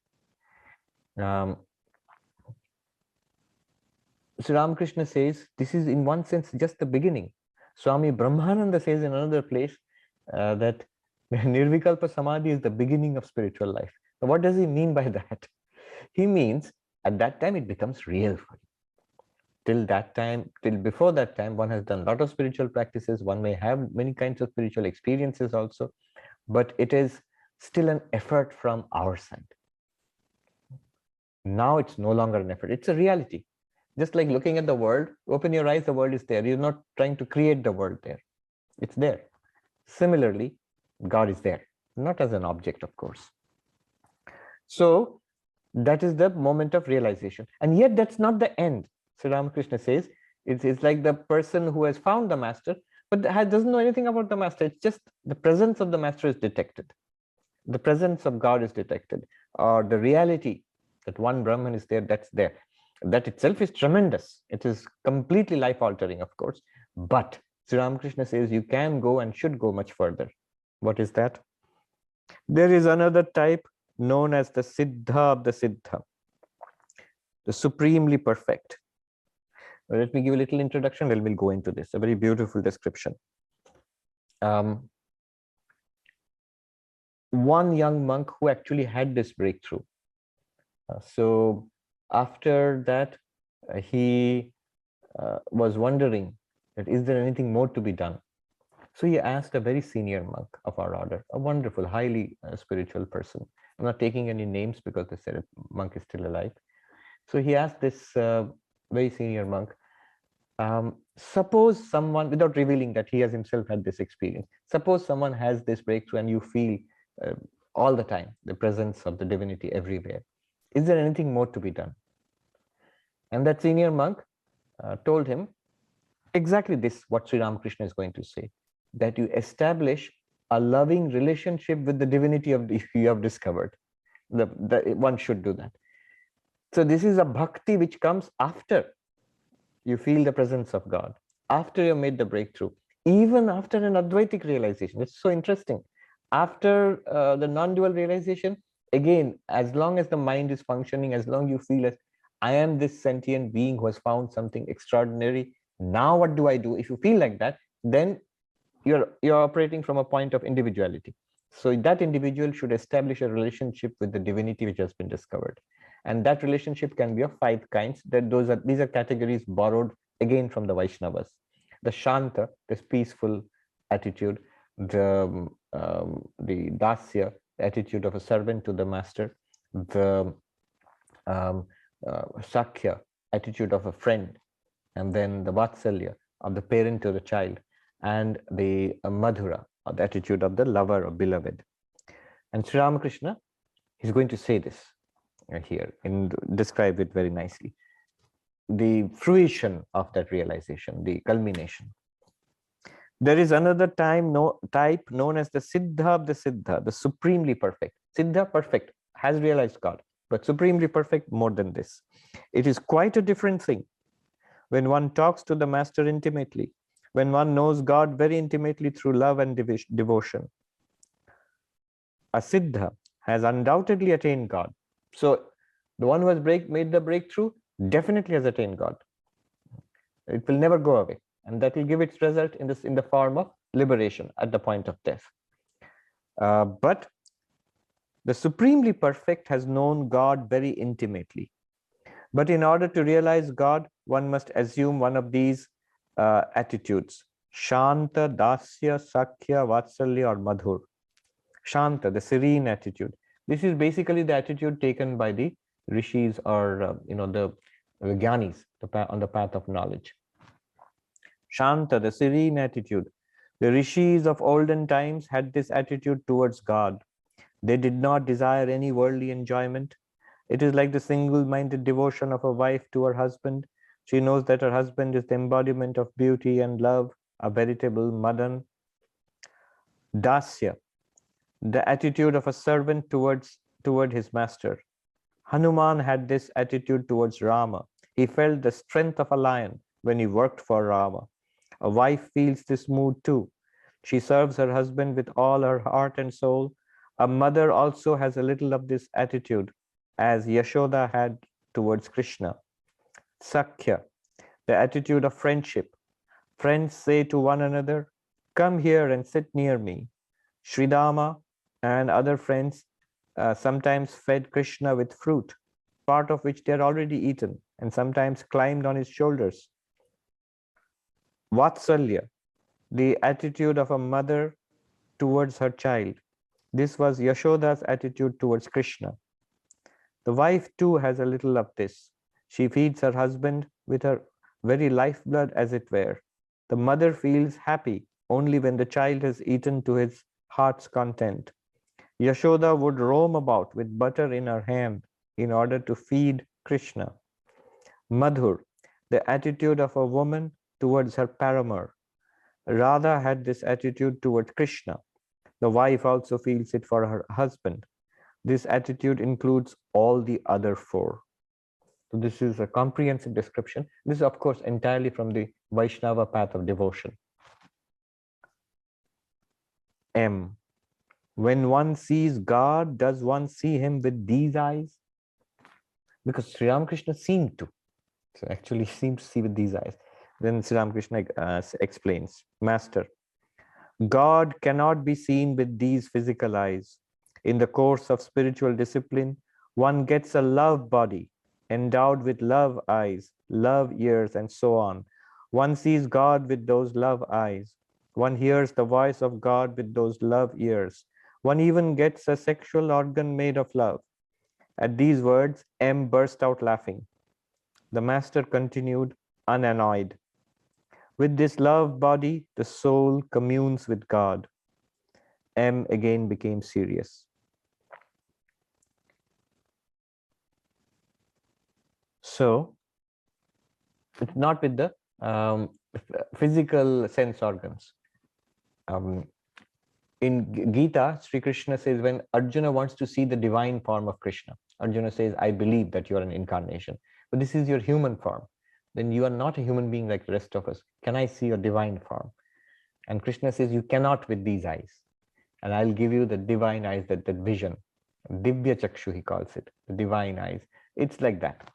S2: Sri Ramakrishna says this is in one sense just the beginning. Swami Brahmananda says in another place that Nirvikalpa Samadhi is the beginning of spiritual life. So what does he mean by that? He means at that time it becomes real for you. Till that time, till before that time, one has done a lot of spiritual practices. One may have many kinds of spiritual experiences also, but it is still an effort from our side. Now it's no longer an effort. It's a reality. Just like looking at the world, open your eyes, the world is there. You're not trying to create the world there. It's there. Similarly, God is there, not as an object, of course. So that is the moment of realization. And yet that's not the end. Sri Ramakrishna says it's like the person who has found the master, but doesn't know anything about the master. It's just the presence of the master is detected. The presence of God is detected, or the reality that one Brahman is there, that's there. That itself is tremendous. It is completely life-altering, of course. But Sri Ramakrishna says you can go and should go much further. What is that? There is another type known as the Siddha of the Siddha, the supremely perfect. Let me give a little introduction, then we'll go into this. A very beautiful description. One young monk who actually had this breakthrough. So after that, he was wondering that is there anything more to be done? So he asked a very senior monk of our order, a wonderful, highly spiritual person. I'm not taking any names because they said a monk is still alive. So he asked this very senior monk, suppose someone, without revealing that he has himself had this experience, suppose someone has this breakthrough and you feel all the time the presence of the divinity everywhere. Is there anything more to be done? And that senior monk told him exactly this, what Sri Ramakrishna is going to say, that you establish a loving relationship with the divinity of the, you have discovered. One should do that. So this is a bhakti which comes after you feel the presence of God, after you made the breakthrough, even after an Advaitic realization. It's so interesting. After the non-dual realization, again, as long as the mind is functioning, as long as you feel as I am this sentient being who has found something extraordinary, now what do I do? If you feel like that, then you're operating from a point of individuality. So that individual should establish a relationship with the divinity which has been discovered. And that relationship can be of 5 kinds. These are categories borrowed again from the Vaishnavas. The Shanta, this peaceful attitude, the Dasya, the attitude of a servant to the master, the Sakhya, attitude of a friend, and then the Vatsalya, of the parent to the child, and the Madhura, or the attitude of the lover or beloved. And Sri Ramakrishna, he's going to say this here and describe it very nicely. The fruition of that realization, the culmination. There is another type known as the Siddha of the Siddha, the supremely perfect. Siddha, perfect, has realized God, but supremely perfect, more than this. It is quite a different thing. When one talks to the master intimately, when one knows God very intimately through love and devotion, a Siddha has undoubtedly attained God. So the one who has made the breakthrough definitely has attained God. It will never go away, and that will give its result in the form of liberation at the point of death. But the supremely perfect has known God very intimately. But in order to realize God, one must assume one of these attitudes: Shanta, Dasya, Sakhya, Vatsalya, or Madhur. Shanta, the serene attitude. This is basically the attitude taken by the rishis, or the Gyanis on the path of knowledge. Shanta, the serene attitude. The rishis of olden times had this attitude towards God. They did not desire any worldly enjoyment. It is like the single-minded devotion of a wife to her husband. She knows that her husband is the embodiment of beauty and love, a veritable madan. Dasya, the attitude of a servant toward his master. Hanuman had this attitude towards Rama. He felt the strength of a lion when he worked for Rama. A wife feels this mood too. She serves her husband with all her heart and soul. A mother also has a little of this attitude, as Yashoda had towards Krishna. Sakhya, the attitude of friendship. Friends say to one another, "Come here and sit near me." Sridama and other friends sometimes fed Krishna with fruit, part of which they had already eaten, and sometimes climbed on his shoulders. Vatsalya, the attitude of a mother towards her child. This was Yashoda's attitude towards Krishna. The wife too has a little of this. She feeds her husband with her very lifeblood, as it were. The mother feels happy only when the child has eaten to his heart's content. Yashoda would roam about with butter in her hand in order to feed Krishna. Madhur, the attitude of a woman towards her paramour. Radha had this attitude towards Krishna. The wife also feels it for her husband. This attitude includes all the other 4. So this is a comprehensive description. This is, of course, entirely from the Vaishnava path of devotion. M. When one sees God, does one see him with these eyes? Because Sri Ramakrishna seemed to. So actually seemed to see with these eyes. Then Sri Ramakrishna explains, Master, God cannot be seen with these physical eyes. In the course of spiritual discipline, one gets a love body, endowed with love eyes, love ears, and so on. One sees God with those love eyes. One hears the voice of God with those love ears. One even gets a sexual organ made of love. At these words, M burst out laughing. The master continued, unannoyed. With this love body, the soul communes with God. M again became serious. So, it's not with the physical sense organs. in Gita, Sri Krishna says, when Arjuna wants to see the divine form of Krishna, Arjuna says, I believe that you are an incarnation, but this is your human form. Then you are not a human being like the rest of us. Can I see your divine form? And Krishna says, you cannot with these eyes. And I'll give you the divine eyes, that vision. Divya Chakshu, he calls it, the divine eyes. It's like that.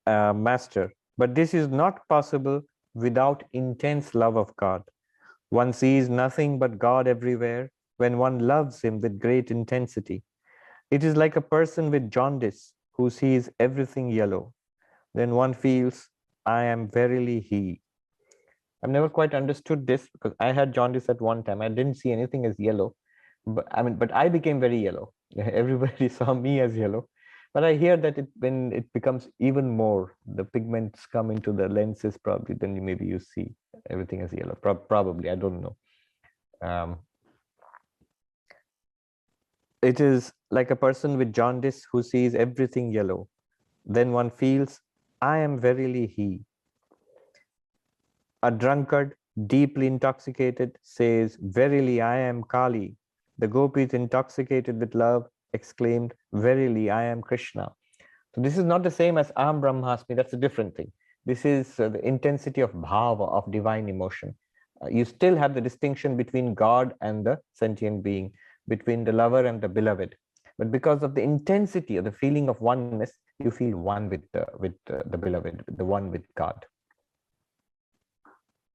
S1: Master, but this is not possible without intense love of God. One sees nothing but God everywhere when one loves him with great intensity. It is like a person with jaundice who sees everything yellow. Then one feels, I am verily he. I've never quite understood this because I had jaundice at one time. I didn't see anything as yellow, but I became very yellow. Everybody saw me as yellow. But I hear that when it becomes even more, the pigments come into the lenses probably, then maybe you see everything as yellow. Probably, I don't know. It is like a person with jaundice who sees everything yellow. Then one feels, I am verily he. A drunkard, deeply intoxicated, says, verily I am Kali. The gopis, intoxicated with love, exclaimed, verily I am Krishna. So this is not the same as Aham Brahmasmi, that's a different thing. This is the intensity of bhava, of divine emotion. You still have the distinction between God and the sentient being, between the lover and the beloved. But because of the intensity of the feeling of oneness, you feel one with the beloved, the one with God.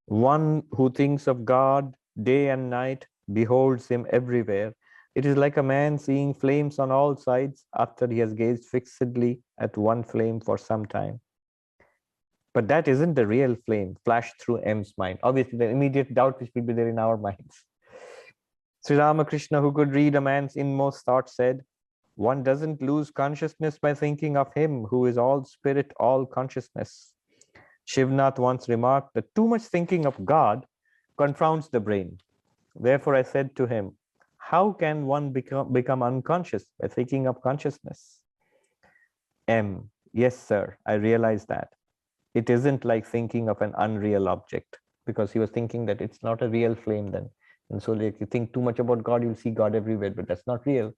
S1: One who thinks of God day and night beholds him everywhere. It is like a man seeing flames on all sides after he has gazed fixedly at one flame for some time. But that isn't the real flame flashed through M's mind. Obviously, the immediate doubt which will be there in our minds. Sri Ramakrishna, who could read a man's inmost thought, said, one doesn't lose consciousness by thinking of him who is all spirit, all consciousness. Shivnath once remarked that too much thinking of God confounds the brain. Therefore, I said to him, how can one become unconscious by thinking of consciousness? M, yes, sir, I realize that. It isn't like thinking of an unreal object, because he was thinking that it's not a real flame then. And so like you think too much about God, you'll see God everywhere, but that's not real.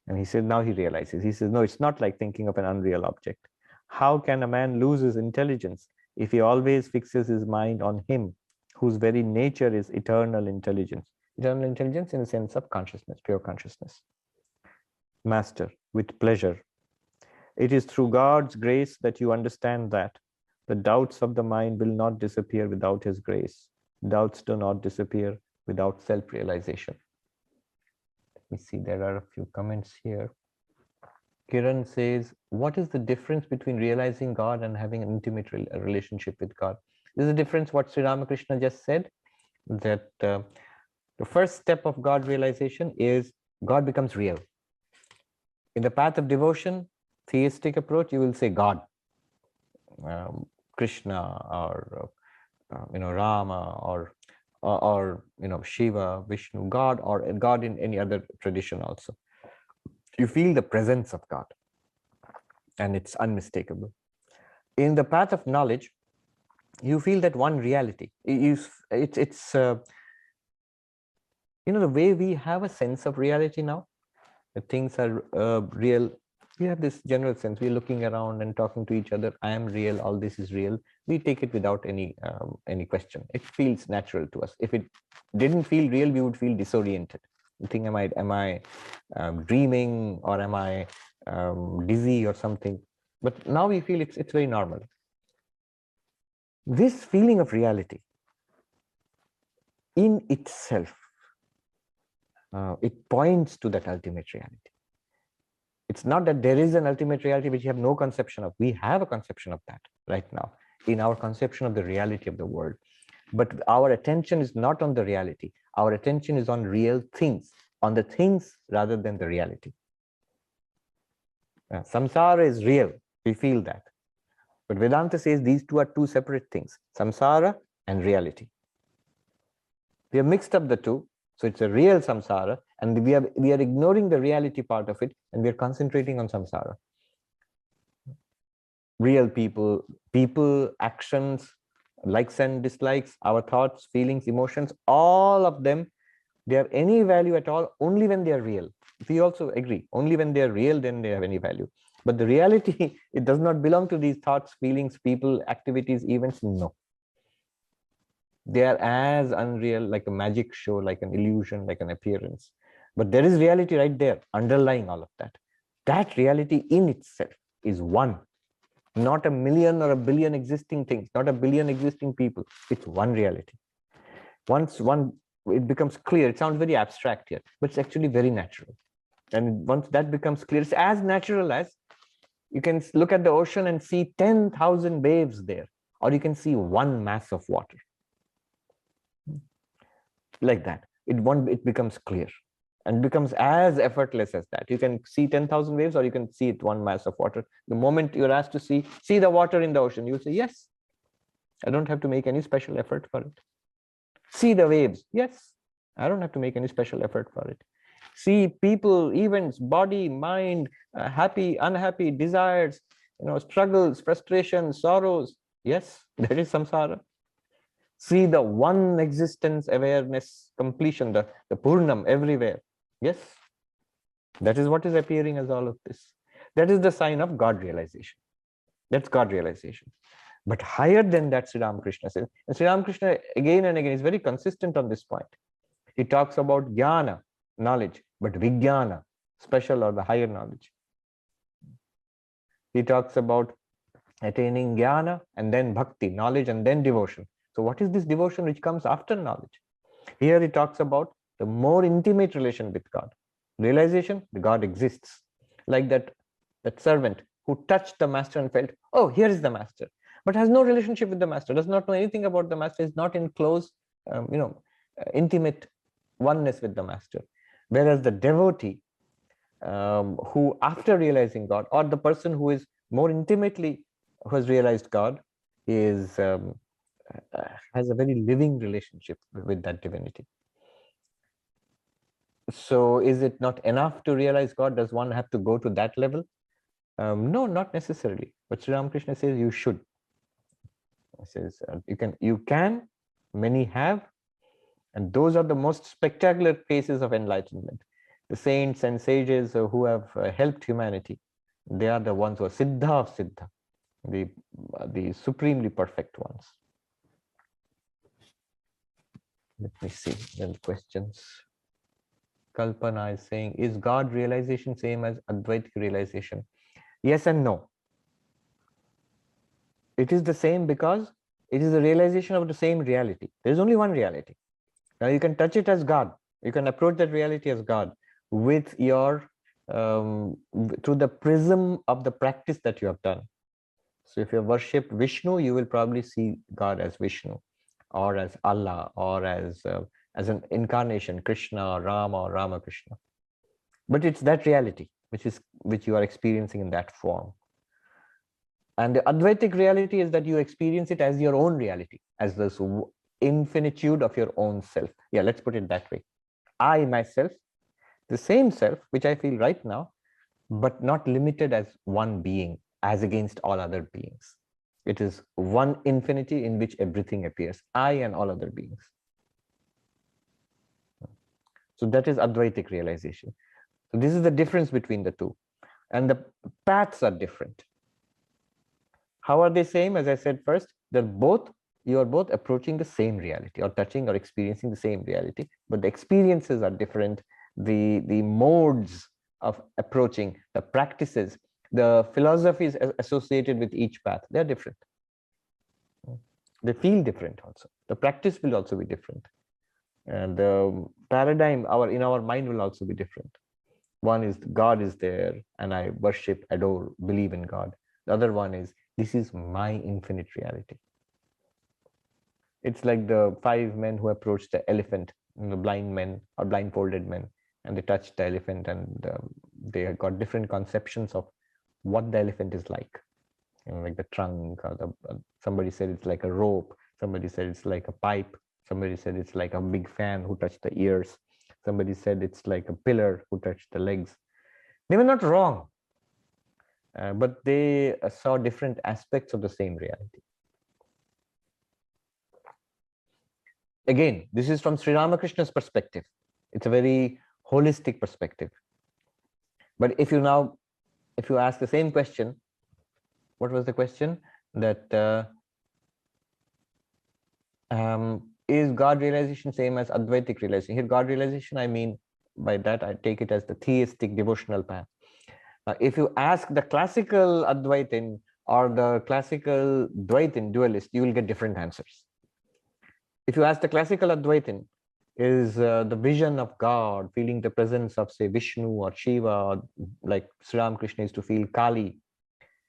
S1: And he said, now he realizes. He says, no, it's not like thinking of an unreal object. How can a man lose his intelligence if he always fixes his mind on him, whose very nature is eternal intelligence? Eternal intelligence in the sense of consciousness, pure consciousness. Master, with pleasure. It is through God's grace that you understand that the doubts of the mind will not disappear without his grace. Doubts do not disappear without self-realization. Let me see, there are a few comments here. Kiran says, what is the difference between realizing God and having an intimate relationship with God? This is the difference what Sri Ramakrishna just said, that the first step of God realization is God becomes real. In the path of devotion, theistic approach, you will say God, Krishna, or Rama, or Shiva, Vishnu, God, or God in any other tradition also. You feel the presence of God, and it's unmistakable. In the path of knowledge, you feel that one reality. It's the way we have a sense of reality now, that things are real. We have this general sense. We're looking around and talking to each other. I am real. All this is real. We take it without any question. It feels natural to us. If it didn't feel real, we would feel disoriented. You think, am I dreaming, or am I dizzy or something? But now we feel it's very normal. This feeling of reality in itself, it points to that ultimate reality. It's not that there is an ultimate reality which you have no conception of. We have a conception of that right now in our conception of the reality of the world. But our attention is not on the reality. Our attention is on real things, on the things rather than the reality. Samsara is real. We feel that. But Vedanta says these two are two separate things, samsara and reality. We have mixed up the two. So it's a real samsara, and we are ignoring the reality part of it, and we are concentrating on samsara. Real people, actions,
S2: likes and dislikes, our thoughts, feelings, emotions, all of them, they have any value at all only when they are real. We also agree, only when they are real, then they have any value. But the reality, it does not belong to these thoughts, feelings, people, activities, events. No. They are as unreal, like a magic show, like an illusion, like an appearance. But there is reality right there, underlying all of that. That reality in itself is one, not a million or a billion existing things, not a billion existing people. It's one reality. Once it becomes clear, it sounds very abstract here, but it's actually very natural. And once that becomes clear, it's as natural as you can look at the ocean and see 10,000 waves there, or you can see one mass of water. Like that, it becomes clear and becomes as effortless as that. You can see 10,000 waves, or you can see it one mass of water. The moment you're asked to see the water in the ocean, you'll say, yes, I don't have to make any special effort for it. See the waves, yes, I don't have to make any special effort for it. See people, events, body, mind, happy, unhappy, desires, struggles, frustrations, sorrows, yes, that is samsara. See the one existence, awareness, completion, the Purnam everywhere. Yes, that is what is appearing as all of this. That is the sign of God realization. That's God realization. But higher than that, Sri Ramakrishna says, and Sri Ramakrishna again and again is very consistent on this point. He talks about jnana, knowledge, but vijnana, special or the higher knowledge. He talks about attaining jnana and then bhakti, knowledge and then devotion. So what is this devotion which comes after knowledge? Here he talks about the more intimate relation with God. Realization, the God exists. Like that servant who touched the master and felt, oh, here is the master, but has no relationship with the master, does not know anything about the master, is not in close, intimate oneness with the master. Whereas the devotee, who after realizing God, or the person who is more intimately, who has realized God, is has a very living relationship with that divinity. So is it not enough to realize God? Does one have to go to that level? No, not necessarily. But Sri Ramakrishna says you should. He says you can, many have, and those are the most spectacular cases of enlightenment. The saints and sages who have helped humanity, they are the ones who are siddha of siddha, the supremely perfect ones. Let me see the questions. Kalpana is saying, is God realization same as Advaitic realization? Yes and no. It is the same because it is a realization of the same reality. There is only one reality. Now you can touch it as God. You can approach that reality as God with your, through the prism of the practice that you have done. So if you worship Vishnu, you will probably see God as Vishnu, or as Allah, or as an incarnation, Krishna or Rama or Ramakrishna. But it's that reality which you are experiencing in that form. And the Advaitic reality is that you experience it as your own reality, as this infinitude of your own self. Yeah, let's put it that way. I myself, the same self which I feel right now, but not limited as one being, as against all other beings. It is one infinity in which everything appears, I and all other beings. So that is Advaitic realization. So this is the difference between the two. And the paths are different. How are they same? As I said first, you are both approaching the same reality, or touching or experiencing the same reality, but the experiences are different. The modes of approaching, the practices, the philosophies associated with each path, they're different. They feel different also. The practice will also be different. And the paradigm in our mind will also be different. One is God is there and I worship, adore, believe in God. The other one is, this is my infinite reality. It's like the 5 men who approached the elephant, the blind men or blindfolded men, and they touched the elephant, and they got different conceptions of what the elephant is like. Like the trunk, or somebody said it's like a rope, somebody said it's like a pipe, somebody said it's like a big fan who touched the ears, somebody said it's like a pillar who touched the legs. They were not wrong, but they saw different aspects of the same reality. Again, this is from Sri Ramakrishna's perspective. It's a very holistic perspective. But if you ask the same question, what was the question? That is God realization same as Advaitic realization? Here, God realization, I mean by that, I take it as the theistic devotional path. If you ask the classical Advaitin or the classical Dvaitin dualist, you will get different answers. If you ask the classical Advaitin, is the vision of God, feeling the presence of, say, Vishnu or Shiva, or like Sri Ramakrishna is to feel Kali,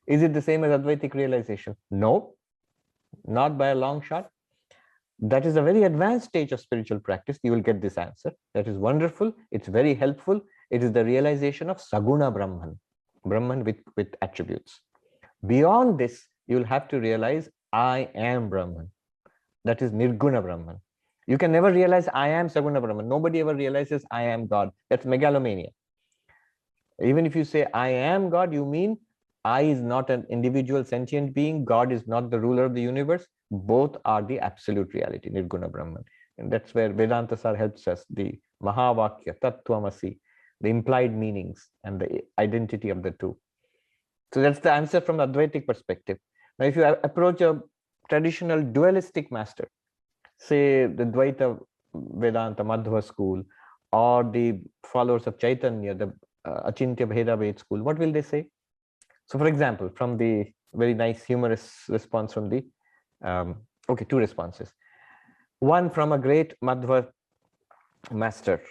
S2: is it the same as Advaitic realization? No, not by a long shot. That is a very advanced stage of spiritual practice. You will get this answer. That is wonderful. It's very helpful. It is the realization of Saguna Brahman, Brahman with attributes. Beyond this, you'll have to realize I am Brahman. That is Nirguna Brahman. You can never realize I am Saguna Brahman. Nobody ever realizes I am God. That's megalomania. Even if you say I am God, you mean I is not an individual sentient being. God is not the ruler of the universe. Both are the absolute reality, Nirguna Brahman. And that's where Vedanta Sar helps us, the Mahavakya, Tattvamasi, the implied meanings and the identity of the two. So that's the answer from the Advaitic perspective. Now, if you approach a traditional dualistic master, say the Dvaita Vedanta Madhva school, or the followers of Chaitanya, the Achintya Bheda Ved school, what will they say? So, for example, from the very nice humorous response from the, okay, two responses. One from a great Madhva master,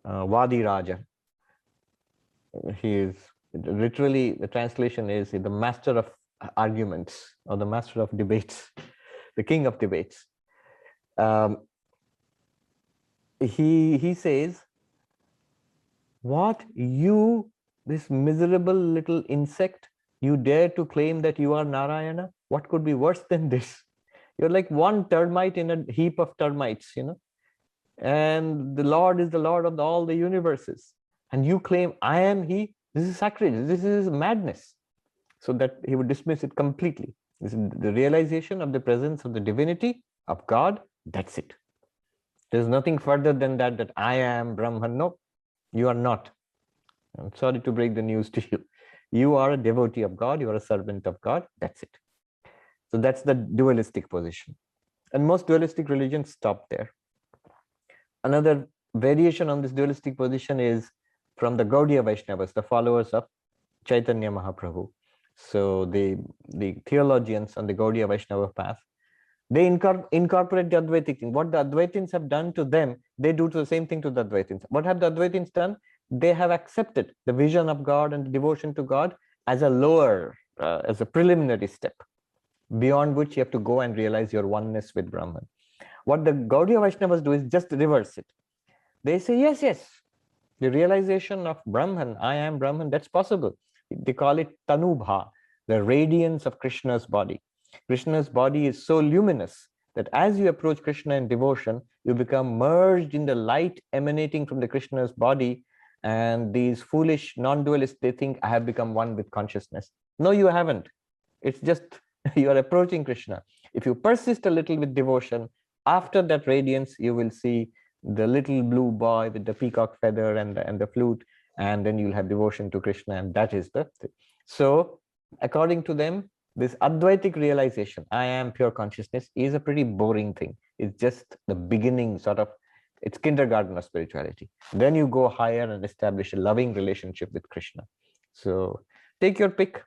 S2: Vadi Raja. He is literally, the translation is the master of arguments, or the master of debates, the king of debates. He says, what, you, this miserable little insect, you dare to claim that you are Narayana? What could be worse than this? You're like one termite in a heap of termites, you know, and the Lord is the Lord of all the universes, and you claim I am He. This is sacrilege. This is madness. So that he would dismiss it completely. This is the realization of the presence of the divinity of God. That's it. There's nothing further than that, that I am Brahman. No, you are not. I'm sorry to break the news to you. You are a devotee of God. You are a servant of God. That's it. So that's the dualistic position. And most dualistic religions stop there. Another variation on this dualistic position is from the Gaudiya Vaishnavas, the followers of Chaitanya Mahaprabhu. So the theologians on the Gaudiya Vaishnava path, they incorporate the Advaitic thing. What the Advaitins have done to them, they do the same thing to the Advaitins. What have the Advaitins done? They have accepted the vision of God and the devotion to God as a lower, as a preliminary step, beyond which you have to go and realize your oneness with Brahman. What the Gaudiya Vaishnavas do is just reverse it. They say, yes, yes, the realization of Brahman, I am Brahman, that's possible. They call it Tanubha, the radiance of Krishna's body. Krishna's body is so luminous that as you approach Krishna in devotion, you become merged in the light emanating from the Krishna's body. And these foolish non-dualists, they think I have become one with consciousness. No, you haven't. It's just you are approaching Krishna. If you persist a little with devotion, after that radiance, you will see the little blue boy with the peacock feather and the flute, and then you'll have devotion to Krishna, and that is the thing. So according to them, this Advaitic realization, I am pure consciousness, is a pretty boring thing. It's just the beginning, sort of, it's kindergarten of spirituality. Then you go higher and establish a loving relationship with Krishna. So take your pick.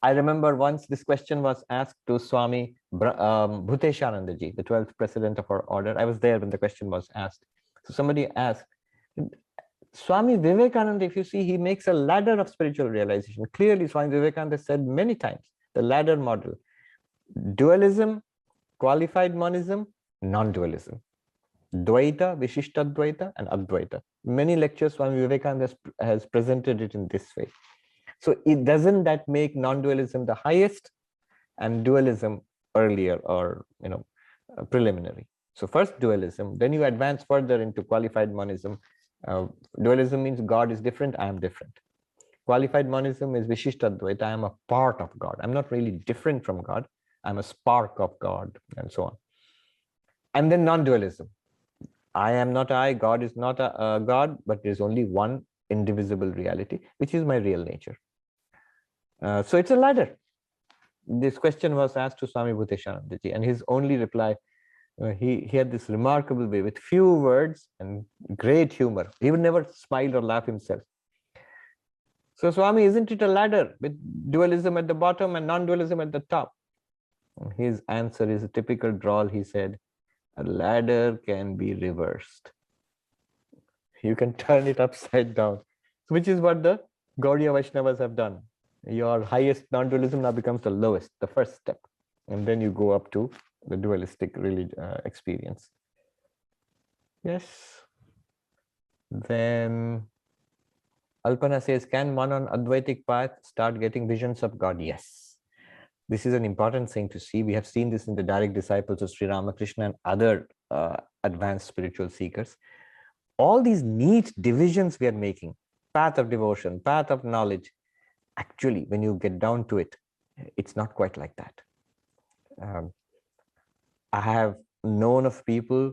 S2: I remember once this question was asked to Swami Bhuteshananda ji, the 12th president of our order. I was there when the question was asked. So somebody asked, Swami Vivekananda, if you see, he makes a ladder of spiritual realization. Clearly, Swami Vivekananda said many times, the ladder model: dualism, qualified monism, non-dualism. Dvaita, Vishishtadvaita, and Advaita. Many lectures Swami Vivekananda has presented it in this way. So it doesn't that make non-dualism the highest and dualism earlier, or preliminary? So first dualism, then you advance further into qualified monism. Dualism means God is different, I am different. Qualified monism is Vishishtadvaita, I am a part of God. I'm not really different from God, I'm a spark of God, and so on. And then non-dualism. I am not I, God is not a God, but there is only one indivisible reality, which is my real nature. So it's a ladder. This question was asked to Swami Bhuteshanandaji, and his only reply, he had this remarkable way with few words and great humor. He would never smile or laugh himself. So Swami, isn't it a ladder with dualism at the bottom and non-dualism at the top? And his answer is a typical drawl. He said, a ladder can be reversed. You can turn it upside down, which is what the Gaudiya Vaishnavas have done. Your highest non-dualism now becomes the lowest, the first step. And then you go up to the dualistic experience. Yes. Then Alpana says, can one on Advaitic path start getting visions of God? Yes. This is an important thing to see. We have seen this in the direct disciples of Sri Ramakrishna and other advanced spiritual seekers. All these neat divisions we are making, path of devotion, path of knowledge, actually, when you get down to it, it's not quite like that. I have known of people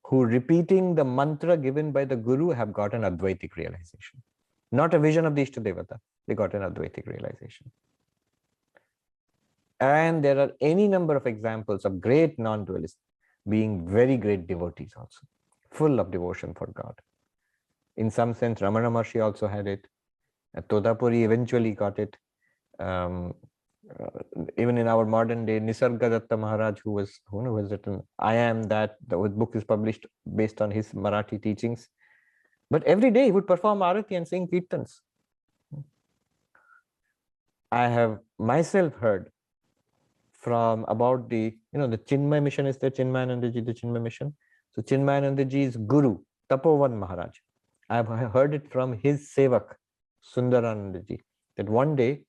S2: who, repeating the mantra given by the Guru, have got an Advaitic realization. Not a vision of the Ishtadevata, they got an Advaitic realization. And there are any number of examples of great non-dualists being very great devotees also, full of devotion for God. In some sense, Ramana Maharshi also had it. Todapuri eventually got it. Even in our modern day, Nisargadatta Maharaj, who has written I Am That, the book is published based on his Marathi teachings. But every day he would perform Arati and sing Kirtans. I have myself heard from about the Chinmay mission is there, Chinmayanandaji, the Chinmay mission. So Chinmayanandaji's Guru, Tapovan Maharaj, I have heard it from his Sevak, Sundaranandaji, that one day,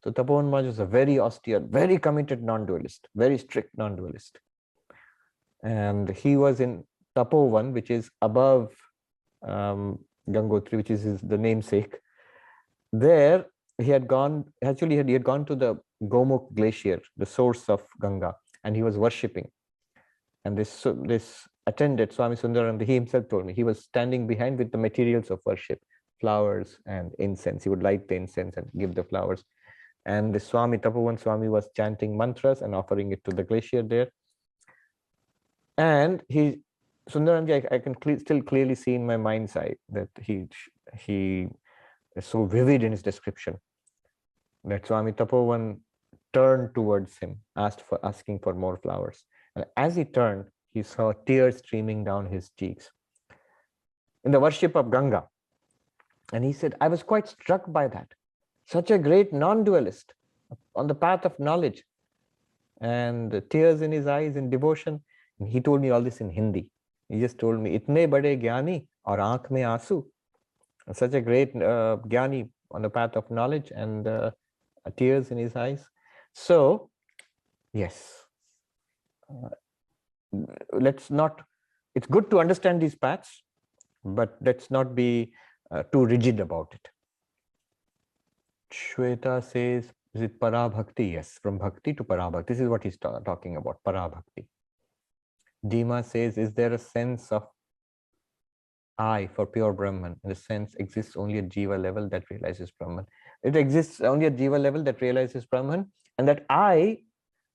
S2: so Tapovan Maharaj was a very austere, very committed non-dualist, very strict non-dualist. And he was in Tapovan, which is above Gangotri, which is the namesake. There he had gone, actually he had gone to the Gomukh glacier, the source of Ganga, and he was worshipping. And this attended, Swami Sundarananda, he himself told me, he was standing behind with the materials of worship, flowers and incense. He would light the incense and give the flowers. And the Swami, Tapovan Swami, was chanting mantras and offering it to the glacier there. And Sundarananda, I can still clearly see in my mind's eye that he is so vivid in his description that Swami Tapovan turned towards him, asking for more flowers. And as he turned, he saw tears streaming down his cheeks in the worship of Ganga. And he said, I was quite struck by that. Such a great non-dualist on the path of knowledge, and the tears in his eyes in devotion. And he told me all this in Hindi. He just told me, Itne bade jnani aur aankh mein aasu. Such a great jnani on the path of knowledge and tears in his eyes. So, yes, let's not, it's good to understand these paths, but let's not be too rigid about it. Shweta says, is it Parabhakti? Yes, from Bhakti to Parabhakti. This is what he's talking about, Parabhakti. Dima says, is there a sense of I for pure Brahman? And the sense exists only at Jiva level that realizes Brahman. It exists only at Jiva level that realizes Brahman, and that I,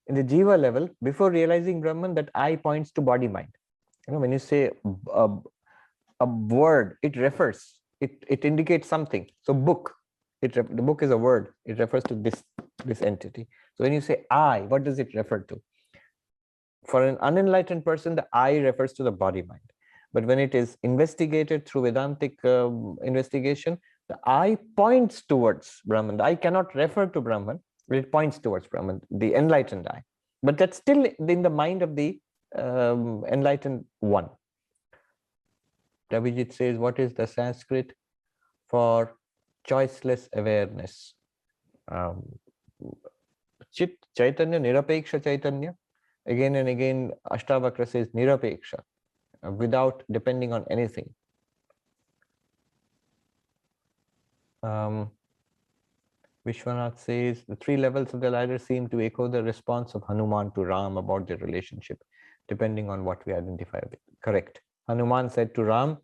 S2: in the Jiva level, before realizing Brahman, that I points to body-mind. When you say a word, it refers, it indicates something. So book, the book is a word, it refers to this entity. So when you say I, what does it refer to? For an unenlightened person, the I refers to the body-mind. But when it is investigated through Vedantic investigation, the I points towards Brahman. The I cannot refer to Brahman, but it points towards Brahman, the enlightened I. But that's still in the mind of the enlightened one. Abhijit says, what is the Sanskrit for choiceless awareness? Chit Chaitanya, Nirapeksha Chaitanya. Again and again, Ashtavakra says Nirapeksha, without depending on anything. Vishwanath says, the three levels of the ladder seem to echo the response of Hanuman to Ram about their relationship. depending on what we identify with. Correct. Hanuman said to Ram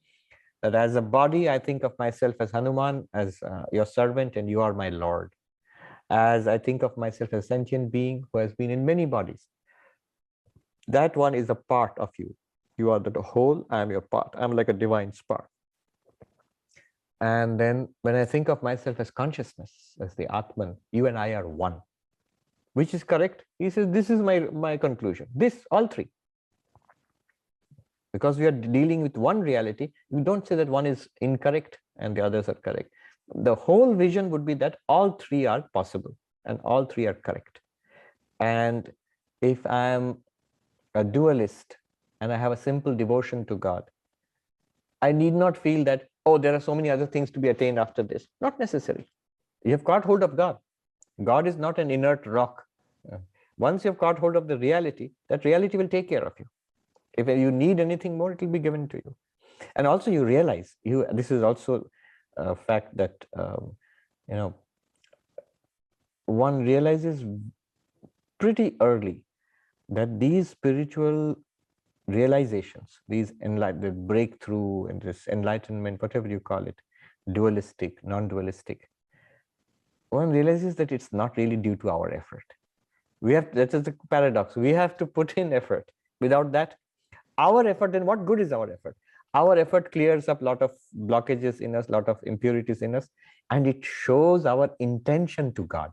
S2: that as a body, I think of myself as Hanuman, as your servant, and you are my Lord. As I think of myself as a sentient being who has been in many bodies, that one is a part of you. You are the whole, I am your part. I'm like a divine spark. And then when I think of myself as consciousness, as the Atman, you and I are one. Which is correct? He says, this is my conclusion. This, all three. Because we are dealing with one reality, you don't say that one is incorrect and the others are correct. The whole vision would be that all three are possible and all three are correct. And if I am a dualist and I have a simple devotion to God, I need not feel that, oh, there are so many other things to be attained after this. Not necessary. You have got hold of God. God is not an inert rock. Once you've got hold of the reality, that reality will take care of you. If you need anything more, it will be given to you. And also you realize, this is also a fact that, one realizes pretty early that these spiritual realizations, these the breakthrough and this enlightenment, whatever you call it, dualistic, non-dualistic, one realizes that it's not really due to our effort. That is the paradox. We have to put in effort. Without that, our effort, then what good is our effort? Our effort clears up a lot of blockages in us, a lot of impurities in us, and it shows our intention to God.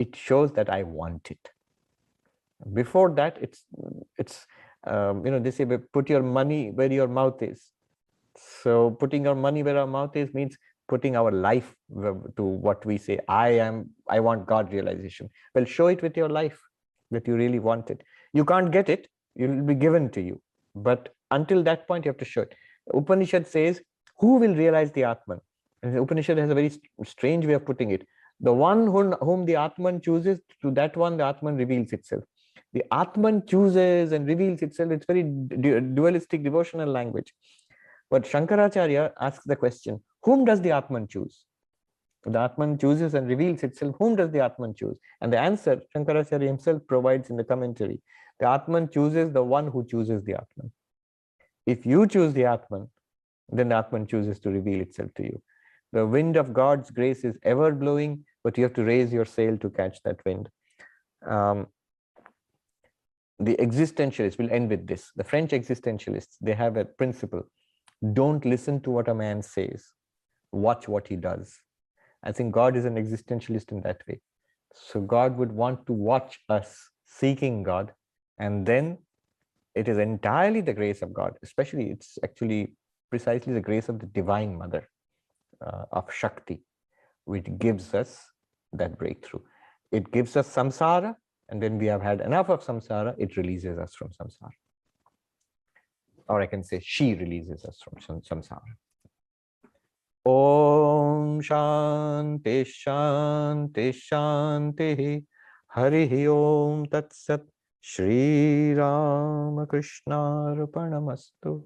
S2: It shows that I want it. Before that, it's they say, put your money where your mouth is. So putting our money where our mouth is means putting our life to what we say, I want God realization. Well, show it with your life that you really want it. You can't get it, it will be given to you. But until that point, you have to show it. Upanishad says, who will realize the Atman? And the Upanishad has a very strange way of putting it. The one whom the Atman chooses, to that one the Atman reveals itself. The Atman chooses and reveals itself. It's very dualistic devotional language. But Shankaracharya asks the question, whom does the Atman choose? The Atman chooses and reveals itself. Whom does the Atman choose? And the answer Shankaracharya himself provides in the commentary. The Atman chooses the one who chooses the Atman. If you choose the Atman, then the Atman chooses to reveal itself to you. The wind of God's grace is ever blowing, but you have to raise your sail to catch that wind. The existentialists, will end with this. The French existentialists, they have a principle. Don't listen to what a man says. Watch what he does. I think God is an existentialist in that way. So God would want to watch us seeking God, and then it is entirely the grace of God. Especially, it's actually precisely the grace of the Divine Mother of Shakti, which gives us that breakthrough. It gives us samsara, and when we have had enough of samsara, it releases us from samsara. Or I can say, she releases us from samsara. Om Shanti Shanti Shanti Hari Om Tat Sat Sri Ramakrishna Arpanamastu.